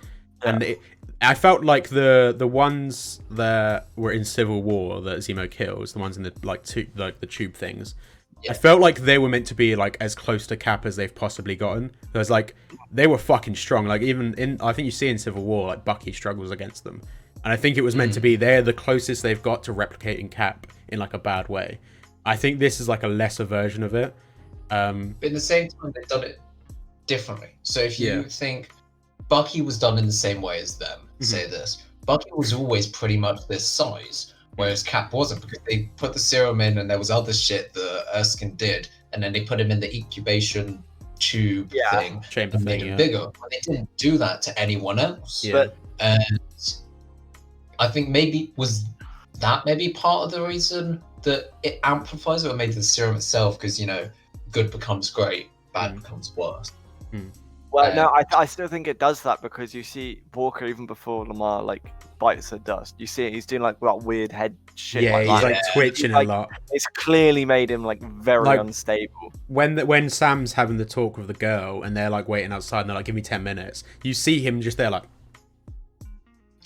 and I felt like the ones that were in Civil War that Zemo kills, the ones in the the tube things. Yeah. I felt like they were meant to be like as close to Cap as they've possibly gotten. Because like they were fucking strong. Like even I think you see in Civil War, like Bucky struggles against them. And I think it was meant to be they're the closest they've got to replicating Cap in like a bad way. I think this is like a lesser version of it. But in the same time, they've done it differently. So if you think Bucky was done in the same way as them, say this, Bucky was always pretty much this size, whereas Cap wasn't, because they put the serum in and there was other shit that Erskine did, and then they put him in the incubation tube thing and made him bigger. But they didn't do that to anyone else. Yeah. And I think was that part of the reason that it amplifies or made the serum itself, because good becomes great, bad becomes worse. Well, no, I still think it does that, because you see Walker even before Lamar like bites the dust. You see he's doing like that weird head shit. Yeah, he's like twitching a lot. It's clearly made him like very unstable. When Sam's having the talk with the girl and they're like waiting outside and they're like, "Give me 10 minutes." You see him just there like,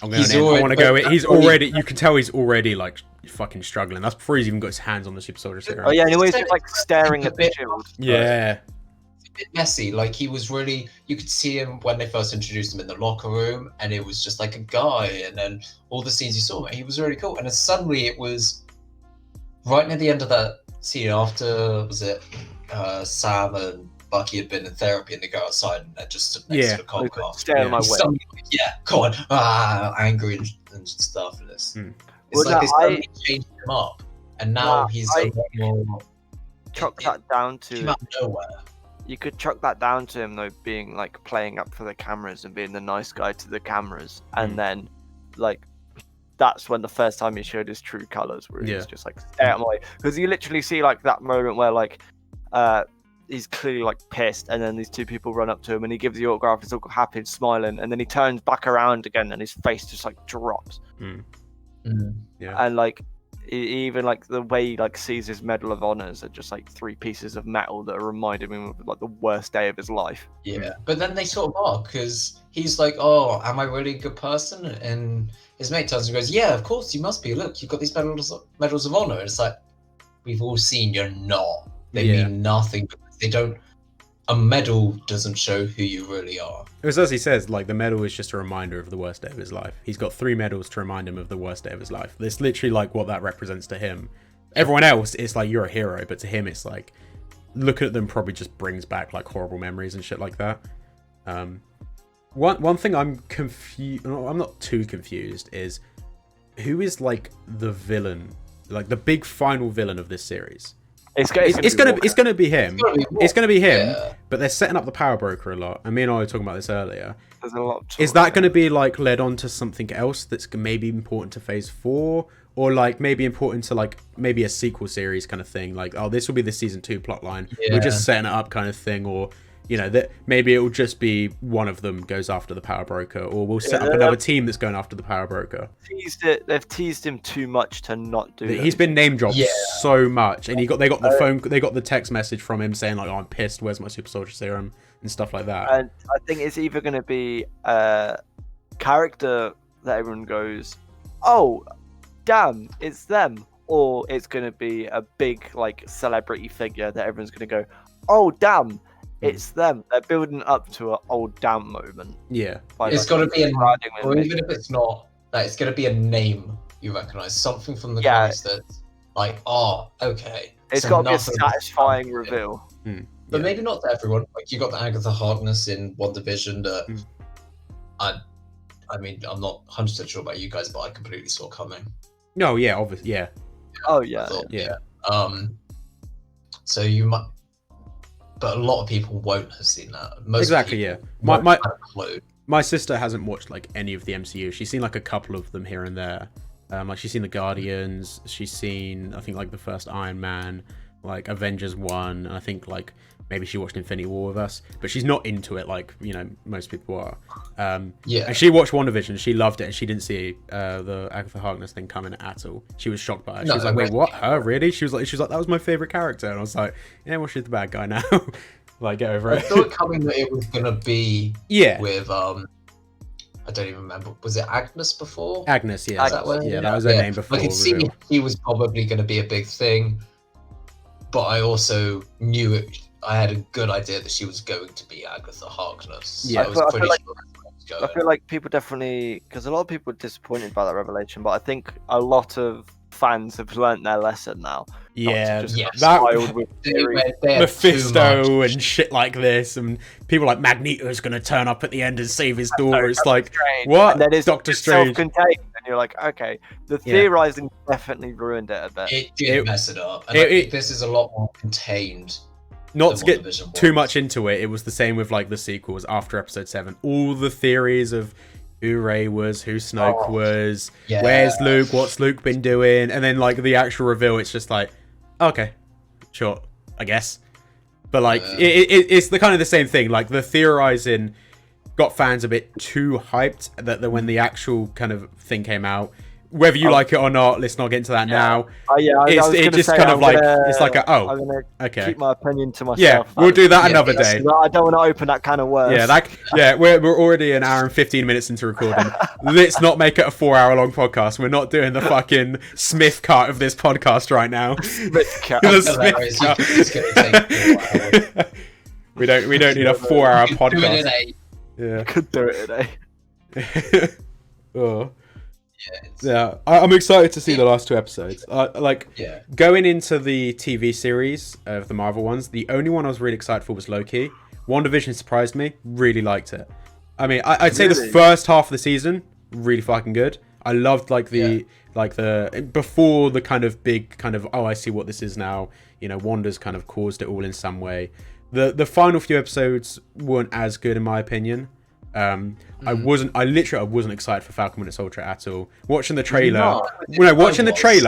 I want to go. He's already. You can tell he's already like fucking struggling. That's before he's even got his hands on the super soldier serum. Oh yeah, and he was just like staring at the shield. Yeah. It's a bit messy. Like he was really. You could see him when they first introduced him in the locker room, and it was just like a guy. And then all the scenes you saw, he was really cool. And then suddenly it was right near the end of that scene after Sam and Bucky had been in therapy and they go outside and they're just stood next to the cop car. Stay on my way. Come on, angry and stuff. And it's like they suddenly changed him up, and now he's a lot more. Chuck that down to came out of nowhere. You could chuck that down to him though, being like playing up for the cameras and being the nice guy to the cameras, and then like that's when the first time he showed his true colors, where he's just like stay out of my way, because you literally see like that moment where like he's clearly like pissed, and then these two people run up to him and he gives the autograph, he's all happy and smiling, and then he turns back around again and his face just like drops. And like even like the way he like sees his Medal of Honors are just like 3 pieces of metal that are reminding him of like the worst day of his life. But then they sort of are, because he's like, "Oh, am I really a good person?" And his mate turns and goes, "Yeah, of course you must be. Look, you've got these medals of honor." It's like, we've all seen you're not. They mean nothing. They don't. A medal doesn't show who you really are. It was as he says, like the medal is just a reminder of the worst day of his life. He's got 3 medals to remind him of the worst day of his life. It's literally like what that represents to him. Everyone else, it's like you're a hero, but to him, it's like looking at them probably just brings back like horrible memories and shit like that. One thing I'm confused. I'm not too confused. Is who is like the villain, like the big final villain of this series? It's gonna be him. It's gonna be him. Yeah. But they're setting up the power broker a lot. And me and I were talking about this earlier. There's a lot. Is that gonna be like led on to something else that's maybe important to Phase 4, or like maybe important to like maybe a sequel series kind of thing? Like, oh, this will be the season 2 plot line. We're just setting it up kind of thing, or that maybe it will just be one of them goes after the power broker, or we'll set up another team that's going after the power broker. They've teased him too much to not do. He's been name dropped so much, and they got the text message from him saying like, "Oh, I'm pissed. Where's my super soldier serum?" and stuff like that. And I think it's either going to be a character that everyone goes, "Oh, damn, it's them," or it's going to be a big like celebrity figure that everyone's going to go, "Oh, damn, It's them. They're building up to an old damp moment. Yeah. It's got to be a name, or even if it's not, like, it's going to be a name you recognize, something from the comics that's like, oh, okay. It's got to be a satisfying reveal. But maybe not to everyone. Like, you got the Agatha Harkness in WandaVision that I mean, I'm not 100% sure about you guys, but I completely saw coming. No, yeah, obviously, yeah. Oh, yeah. So you might, but a lot of people won't have seen that. Most exactly, yeah. My sister hasn't watched like any of the MCU. She's seen like a couple of them here and there. Like she's seen the Guardians. She's seen, I think, like the first Iron Man, like Avengers 1, and I think like maybe she watched Infinity War with us. But she's not into it like, you know, most people are. And she watched WandaVision. She loved it, and she didn't see the Agatha Harkness thing coming at all. She was shocked by it. She was like, "Wait, what? Her? Really?" She was like, "That was my favorite character," and I was like, "Yeah, well, she's the bad guy now." Like, get over it. I thought coming that it was gonna be with I don't even remember. Was it Agnes before? Agnes, yeah. That was her name before. I could see he was probably going to be a big thing, but I also knew it. I had a good idea that she was going to be Agatha Harkness. Yeah, I was pretty sure. I feel like people definitely, because a lot of people were disappointed by that revelation, but I think a lot of fans have learnt their lesson now. Yeah, Mephisto and shit like this, and people like Magneto's gonna turn up at the end and save his daughter. It's like, what? And then it's Doctor Strange. Self-contained, and you're like, okay, the theorizing definitely ruined it a bit. It did mess it up, and I think this is a lot more contained. Not to get too much into it, it was the same with like the sequels after Episode 7. All the theories of who Rey was, who Snoke was, where's Luke, what's Luke been doing, and then like the actual reveal, it's just like, okay, sure, I guess. But like, it's the kind of the same thing. Like the theorizing got fans a bit too hyped that when the actual kind of thing came out, whether you like it or not, let's not get into that now. It's just kind of like, it's like I'm gonna keep my opinion to myself. Yeah, we'll do that another day. I don't want to open that kind of words. We're already an hour and 15 minutes into recording. Let's not make it a 4-hour long podcast. We're not doing the fucking Smith cut of this podcast right now. Smith cut. We don't need a 4-hour podcast. Yeah, could do it today. I'm excited to see the last 2 episodes. Going into the TV series of the Marvel ones, the only one I was really excited for was Loki. WandaVision surprised me. Really liked it. I mean, I'd say the first half of the season really fucking good. I loved the before the kind of big kind of, oh, I see what this is now. You know, Wanda's kind of caused it all in some way. The final few episodes weren't as good in my opinion. I wasn't excited for Falcon Winter Soldier at all. Watching the trailer,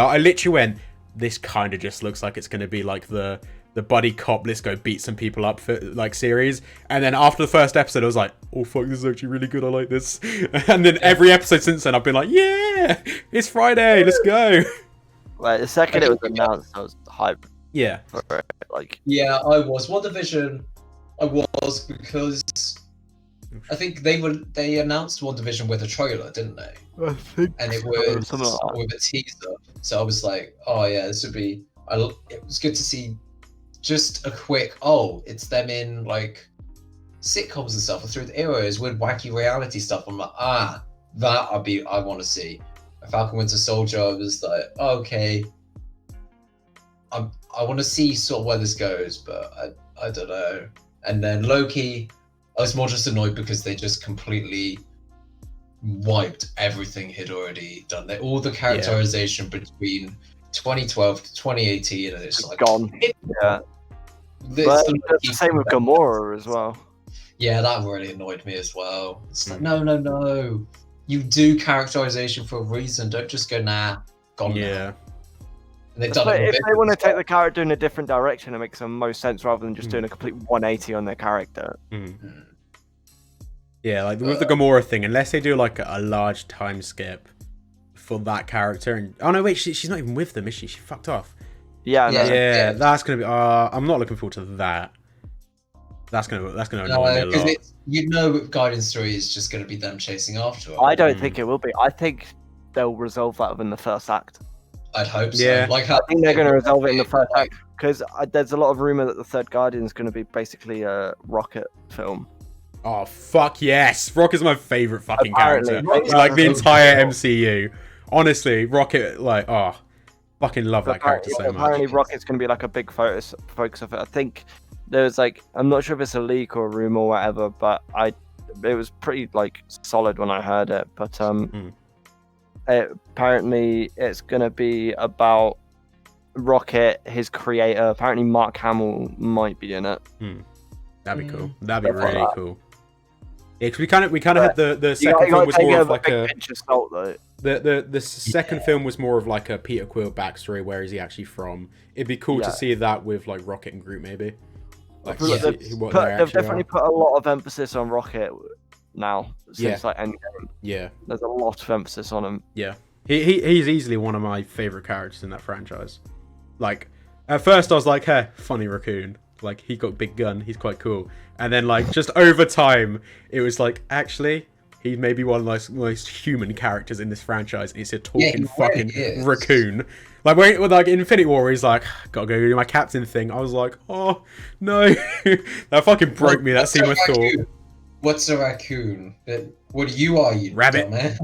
I literally went, this kind of just looks like it's going to be like the buddy cop, let's go beat some people up for like series. And then after the first episode, I was like, oh fuck, this is actually really good. I like this. And then every episode since then, I've been like, yeah, it's Friday, let's go. Like the second it was announced, I was hyped. Yeah. For it. Like, yeah, I was. WandaVision, I was, because I think they announced WandaVision with a trailer, didn't they? I think. And it was with a teaser. So I was like, oh yeah, this would be. It was good to see just a quick. Oh, it's them in like sitcoms and stuff, or through the eras with wacky reality stuff. I'm like, I want to see. Falcon Winter Soldier, I was like, okay. I want to see sort of where this goes, but I don't know. And then Loki, I was more just annoyed because they just completely wiped everything he'd already done. All the characterization between 2012 to 2018, and it's like gone. Yeah. It's the same with Gamora as well. Yeah, that really annoyed me as well. It's like, no. You do characterization for a reason. Don't just go, nah, gone now. And they've done it. If they want to take the character in a different direction, it makes the most sense rather than just doing a complete 180 on their character. Yeah, like with the Gamora thing, unless they do like a large time skip for that character, and oh no, wait, she's not even with them, is she? She fucked off. Yeah, that's gonna be. I'm not looking forward to that. That's gonna annoy me a lot. You know, Guardians 3 is just gonna be them chasing after her. I don't think it will be. I think they'll resolve that within the first act. I'd hope so. Yeah. Like, I think they're going to resolve it in the first act. because there's a lot of rumor that the third Guardian is going to be basically a Rocket film. Oh fuck yes! Rocket's my favorite fucking Apparently, character. Like the entire MCU. Honestly, Rocket, like, fucking love that character so much. Apparently, Rocket's going to be like a big focus of it. I think there's like, I'm not sure if it's a leak or a rumor or whatever, but it was pretty like solid when I heard it. But apparently it's going to be about Rocket, his creator. Apparently, Mark Hamill might be in it. That'd be cool. That'd be really cool. Yeah, because we kind of had the second film was more of like a salt, though. The second film was more of like a Peter Quill backstory. Where is he actually from? It'd be cool to see that with like Rocket and Groot, maybe. Like, they've definitely put a lot of emphasis on Rocket now since like Endgame. Yeah, there's a lot of emphasis on him. Yeah, he's easily one of my favorite characters in that franchise. Like at first I was like, hey, funny raccoon. Like he got a big gun, he's quite cool. And then like just over time, it was like actually he may be one of the most human characters in this franchise. And he's a talking fucking raccoon. Like when like in Infinity War, he's like, gotta go do my captain thing. I was like, oh no, that fucking broke me. That scene with Thor. What's a raccoon? What are you rabbit? Dumbass?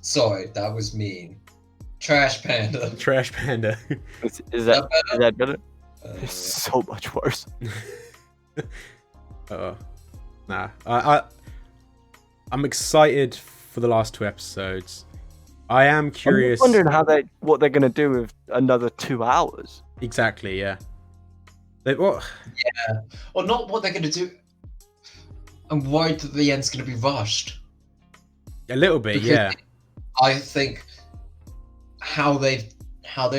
Sorry, that was mean. Trash panda. Trash panda. Is that better? It's so much worse. Nah. I'm excited for the last 2 episodes. I am curious. I'm wondering what they're gonna do with another 2 hours. Exactly. Yeah. Yeah. Or not what they're gonna do. I'm worried that the end's gonna be rushed. A little bit, because yeah. I think how they've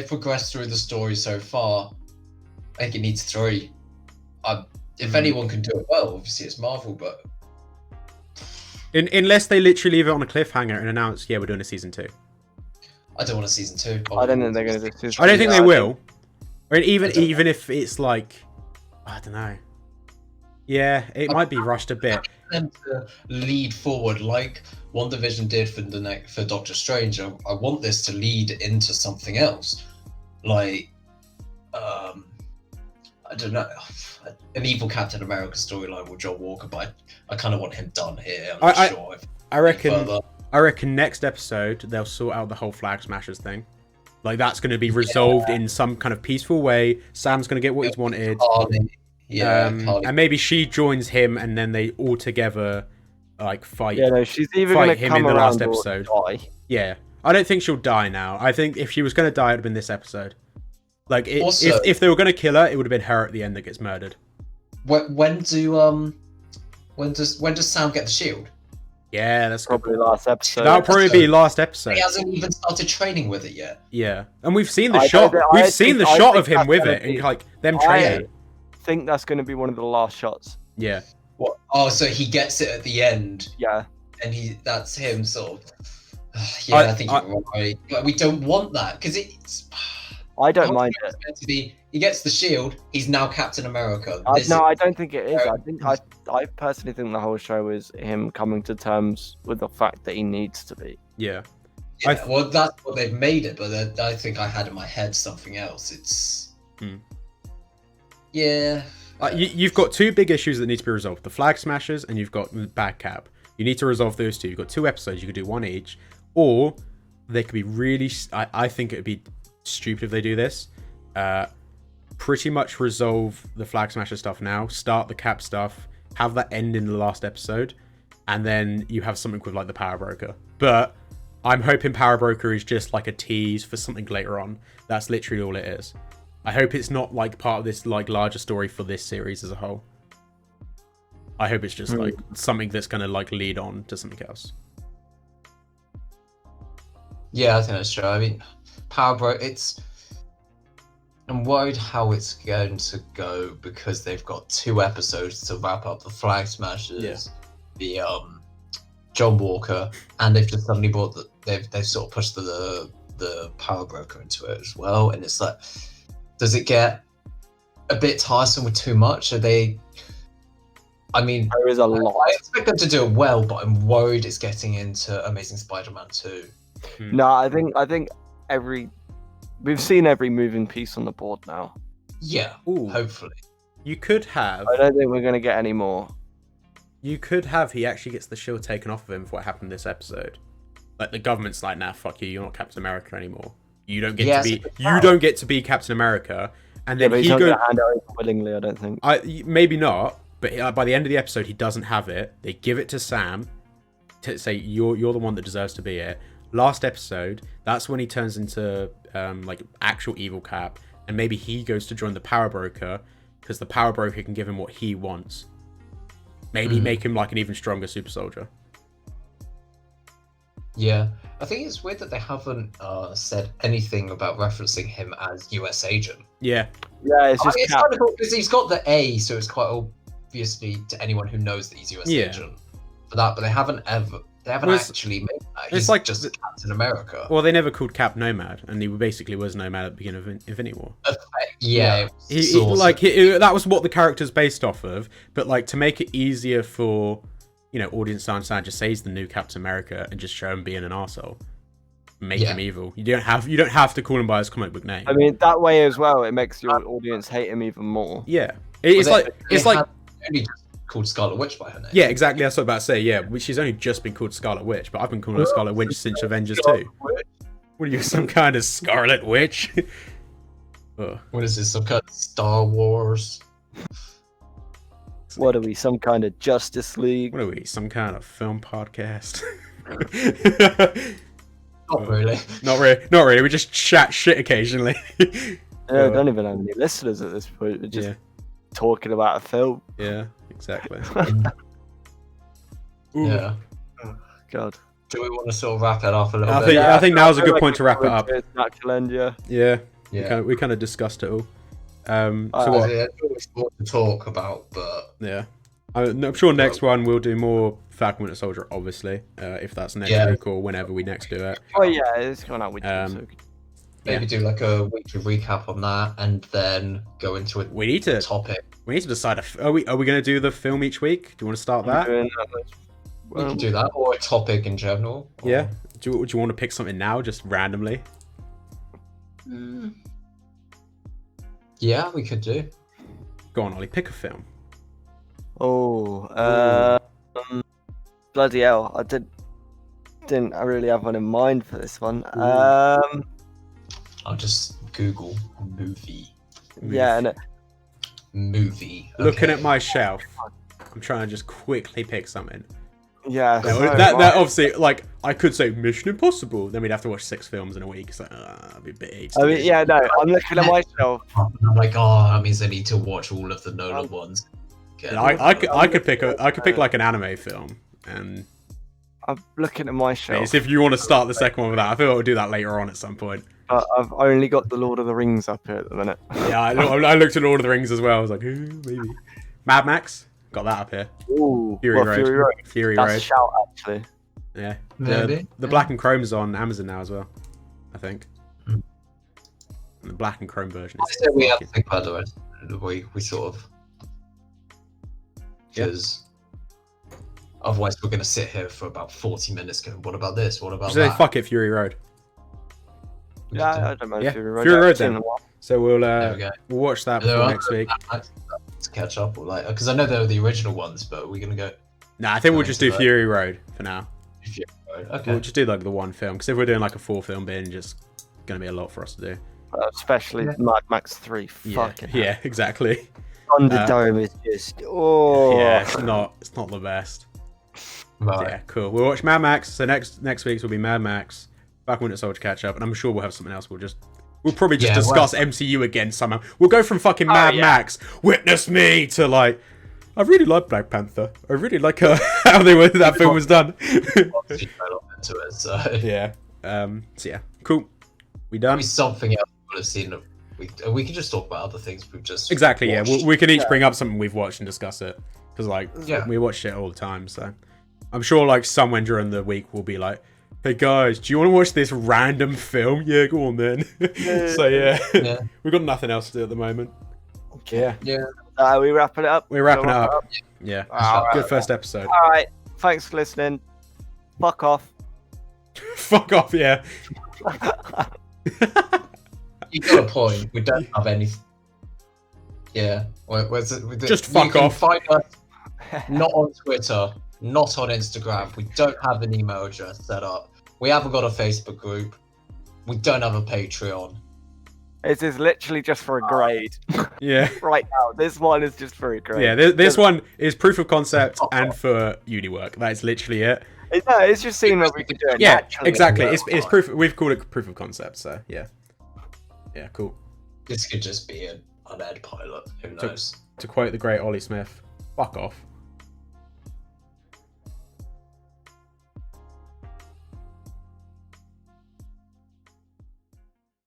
progressed through the story so far, I think it needs 3. If anyone can do it well, obviously it's Marvel, but unless they literally leave it on a cliffhanger and announce, yeah, we're doing a season 2. I don't want a season 2. I don't think they're going to do season 2. I don't think they will. Or even if it's like, I don't know. Yeah, it might be rushed a bit. Them to lead forward like WandaVision did for Doctor Strange. I want this to lead into something else, like I don't know, an evil Captain America storyline with John Walker, but I kind of want him done here. I'm not sure. I reckon next episode they'll sort out the whole Flag Smashers thing. Like that's going to be resolved in some kind of peaceful way. Sam's going to get what he's wanted. And maybe she joins him, and then they all together like fight. Yeah, no, she's either going to come in the last episode. Or die. Yeah, I don't think she'll die now. I think if she was going to die, it'd have been this episode. Like if they were going to kill her, it would have been her at the end that gets murdered. When does Sam get the shield? Yeah, that's probably last episode. That'll probably be last episode. He hasn't even started training with it yet. Yeah, and we've seen the shot. We've seen the shot of him with it, and like them training. I think that's going to be one of the last shots. Yeah. What? Oh, so he gets it at the end. Yeah. And that's him sort of. Yeah, I think you're right. But we don't want that because it's. I don't mind it. Meant to be, he gets the shield. He's now Captain America. No, I don't think it is. I personally think the whole show is him coming to terms with the fact that he needs to be. Yeah. Well, that's what they've made it, but I think I had in my head something else. It's. Yeah. You've got 2 big issues that need to be resolved: the Flag Smashers, and you've got the Bad Cap. You need to resolve those 2. You've got 2 episodes. You could do 1 each, or they could be really. I think it would be stupid if they do this. Pretty much resolve the Flag Smasher stuff now. Start the Cap stuff. Have that end in the last episode, and then you have something with like the Power Broker. But I'm hoping Power Broker is just like a tease for something later on. That's literally all it is. I hope it's not like part of this like larger story for this series as a whole. I hope it's just like something that's gonna like lead on to something else. Yeah, I think that's true. I mean, Power Broker, I'm worried how it's going to go because they've got 2 episodes to wrap up the Flag Smashers, the John Walker, and they've just suddenly brought they've sort of pushed the Power Broker into it as well, and it's like, does it get a bit tiresome with too much? Are they? I mean, there is a lot. I expect them to do it well, but I'm worried it's getting into Amazing Spider-Man 2. No, I think every We've seen every moving piece on the board now. Yeah, Ooh. hopefully. You could have. I don't think we're going to get any more. You could have. He actually gets the shield taken off of him for what happened this episode. Like the government's like, nah, fuck you. You're not Captain America anymore. You don't get to be. You don't get to be Captain America. And then he's not going to hand it over willingly. I don't think. Maybe not. But by the end of the episode, he doesn't have it. They give it to Sam to say you're the one that deserves to be it. Last episode, that's when he turns into like actual evil Cap, and maybe he goes to join the Power Broker because the Power Broker can give him what he wants. Maybe make him like an even stronger super soldier. Yeah, I think it's weird that they haven't said anything about referencing him as US agent. Yeah, it's just it's kind of cool because he's got the A, so it's quite obviously to anyone who knows that he's US agent for that. But they haven't actually made that. He's like just Captain America. Well, they never called Cap Nomad, and he basically was Nomad at the beginning of Infinity War. That was what the character's based off of. But like to make it easier for audience to understand, just say he's the new Captain America and just show him being an arsehole. Make him evil. You don't have to call him by his comic book name. I mean, that way as well, it makes your audience hate him even more. Yeah, it's like only called Scarlet Witch by her name. Yeah, exactly. That's what I was about to say. Yeah, she's only just been called Scarlet Witch, but I've been calling her Scarlet Witch since Avengers 2. What are you, some kind of Scarlet Witch? What is this? Some kind of Star Wars? What are we? Some kind of Justice League? What are we? Some kind of film podcast? Not really. Not really. We just chat shit occasionly. I don't even have any listeners at this point. We're just talking about a film. Yeah, exactly. Yeah. Oh, God. Do we want to sort of wrap it up a little bit? I think now's a good point to wrap it up. Yeah. We kind of discussed it all. So what? Yeah, it's more to talk about, but yeah, I'm sure next one we'll do more Falcon Winter Soldier, obviously, if that's next week or whenever we next do it. Oh yeah, it's going out with maybe do like a weekly recap on that, and then go into a topic. We need to decide. Are we going to do the film each week? Do you want to start that? We can do that, or a topic in general. Or... Yeah. Do you want to pick something now, just randomly? Yeah, we could do. Go on, Ollie. Pick a film. Bloody hell! I didn't really have one in mind for this one. I'll just Google movie. Yeah, and movie. Okay. Looking at my shelf, I'm trying to just quickly pick something. Yeah, that obviously, like, I could say Mission Impossible, then we'd have to watch 6 films in a week. It's like, that'd be a bit I mean, yeah, no, I'm looking at myself. I'm like, that means I need to watch all of the Nolan ones. I could pick like an anime film, and I'm looking at my shelf. If you want to start the second one with that, I feel like we'll do that later on at some point. I've only got the Lord of the Rings up here at the minute. Yeah, I looked at Lord of the Rings as well. I was like, maybe. Mad Max, got that up here. Ooh, Fury Road. Fury That's Road. a shout, actually. Yeah. Maybe. The Black and Chrome's on Amazon now as well, I think. And the Black and Chrome version. We have to think about the rest. We sort of, because otherwise we're going to sit here for about 40 minutes going, what about this? What about that? Fuck it, Fury Road. Yeah, I don't mind Fury Road. Fury Road then. So we'll watch that before next week. To catch up, or like, because I know they were the original ones, but we're gonna go. Nah, I think we'll just do Fury Road for now. Fury Road. Okay. We'll just do like the one film, because if we're doing like a 4-film binge, it's gonna be a lot for us to do. Especially Mad Max 3. Yeah, exactly. Thunderdome is just yeah, it's not the best. Right. Yeah, cool. We'll watch Mad Max. So next week's will be Mad Max, Falcon Winter Soldier catch up, and I'm sure we'll have something else. We'll probably just discuss MCU again somehow. We'll go from fucking Mad Max, Witness Me, to like, I really like Black Panther. I really like how that film was done. Yeah. So yeah, cool. We done. Maybe something else we would have seen. We can just talk about other things we've just exactly. watched. Yeah, we can each bring up something we've watched and discuss it, because like we watch shit all the time. So I'm sure like somewhere during the week we'll be like, hey guys, do you want to watch this random film? Yeah, go on then. So yeah, we've got nothing else to do at the moment. Okay. Yeah. Are we wrapping it up? We're wrapping it up. Yeah. Good first episode. All right. Thanks for listening. Fuck off. Fuck off. Yeah. You got a point. We don't have any. Yeah. Just fuck off. Find us not on Twitter, not on Instagram. We don't have an email address set up. We haven't got a Facebook group. We don't have a Patreon. This is literally just for a grade. Yeah. Right now, this one is just for a grade. Yeah, this one is proof of concept and for uni work. That's literally it. It's just seeing what we can do. Yeah, exactly. It's proof. We've called it proof of concept. So yeah, cool. This could just be an ed pilot. Who knows? To quote the great Ollie Smith, "Fuck off."